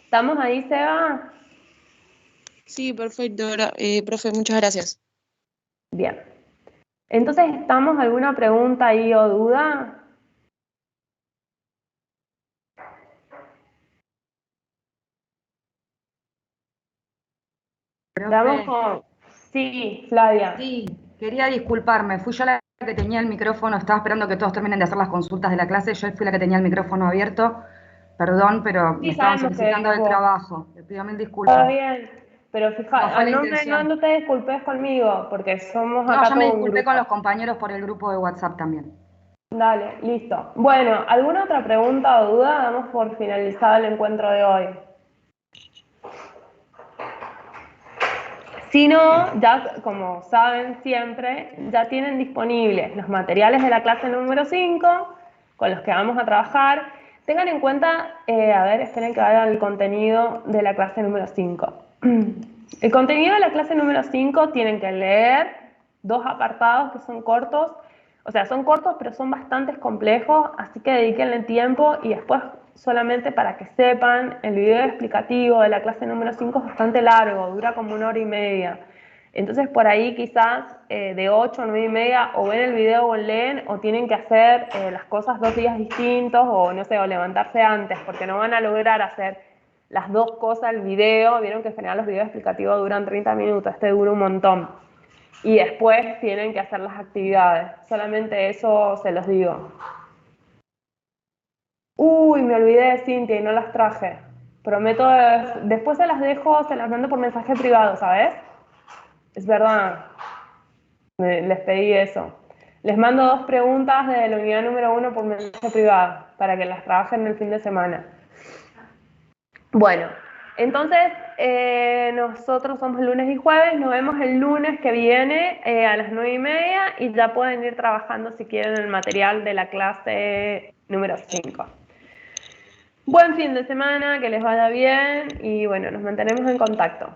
¿Estamos ahí, Seba? Sí, perfecto, profe, muchas gracias. Bien. Entonces, ¿estamos alguna pregunta ahí o duda? Profe, Sí, Flavia. sí, quería disculparme. Fui yo la que tenía el micrófono, estaba esperando que todos terminen de hacer las consultas de la clase. Yo fui la que tenía el micrófono abierto. Perdón, pero me Sí, estaban sabemos que solicitando eras el vos. trabajo. Le pido mil Todo disculpas. bien. Pero No fija, fue la no, intención. no te disculpes conmigo, porque somos No, acá ya me todo un disculpé con grupo. los compañeros por el grupo de WhatsApp también. Dale, listo. Bueno, ¿alguna otra pregunta o duda? Damos por finalizado el encuentro de hoy. Si no, ya como saben siempre, ya tienen disponibles los materiales de la clase número 5 con los que vamos a trabajar. Tengan en cuenta, a ver, esperen que vaya el contenido de la clase número 5. El contenido de la clase número 5 tienen que leer 2 apartados que son cortos, o sea, son cortos pero son bastante complejos, así que dedíquenle tiempo y después solamente para que sepan, el video explicativo de la clase número 5 es bastante largo, dura como 1 hora y media. Entonces por ahí quizás de 8 a 9 y media o ven el video o leen o tienen que hacer las cosas 2 días distintos o no sé, o levantarse antes porque no van a lograr hacer las 2 cosas del video. Vieron que en general los videos explicativos duran 30 minutos, este dura un montón. Y después tienen que hacer las actividades, solamente eso se los digo. Uy, me olvidé de Cintia y no las traje. Prometo, después se las dejo, se las mando por mensaje privado, ¿sabes? Es verdad, les pedí eso. Les mando 2 preguntas de la unidad número 1 por mensaje privado, para que las trabajen el fin de semana. Bueno, entonces nosotros somos lunes y jueves, nos vemos el lunes que viene a las 9 y media y ya pueden ir trabajando si quieren el material de la clase número 5. Buen fin de semana, que les vaya bien y bueno, nos mantenemos en contacto.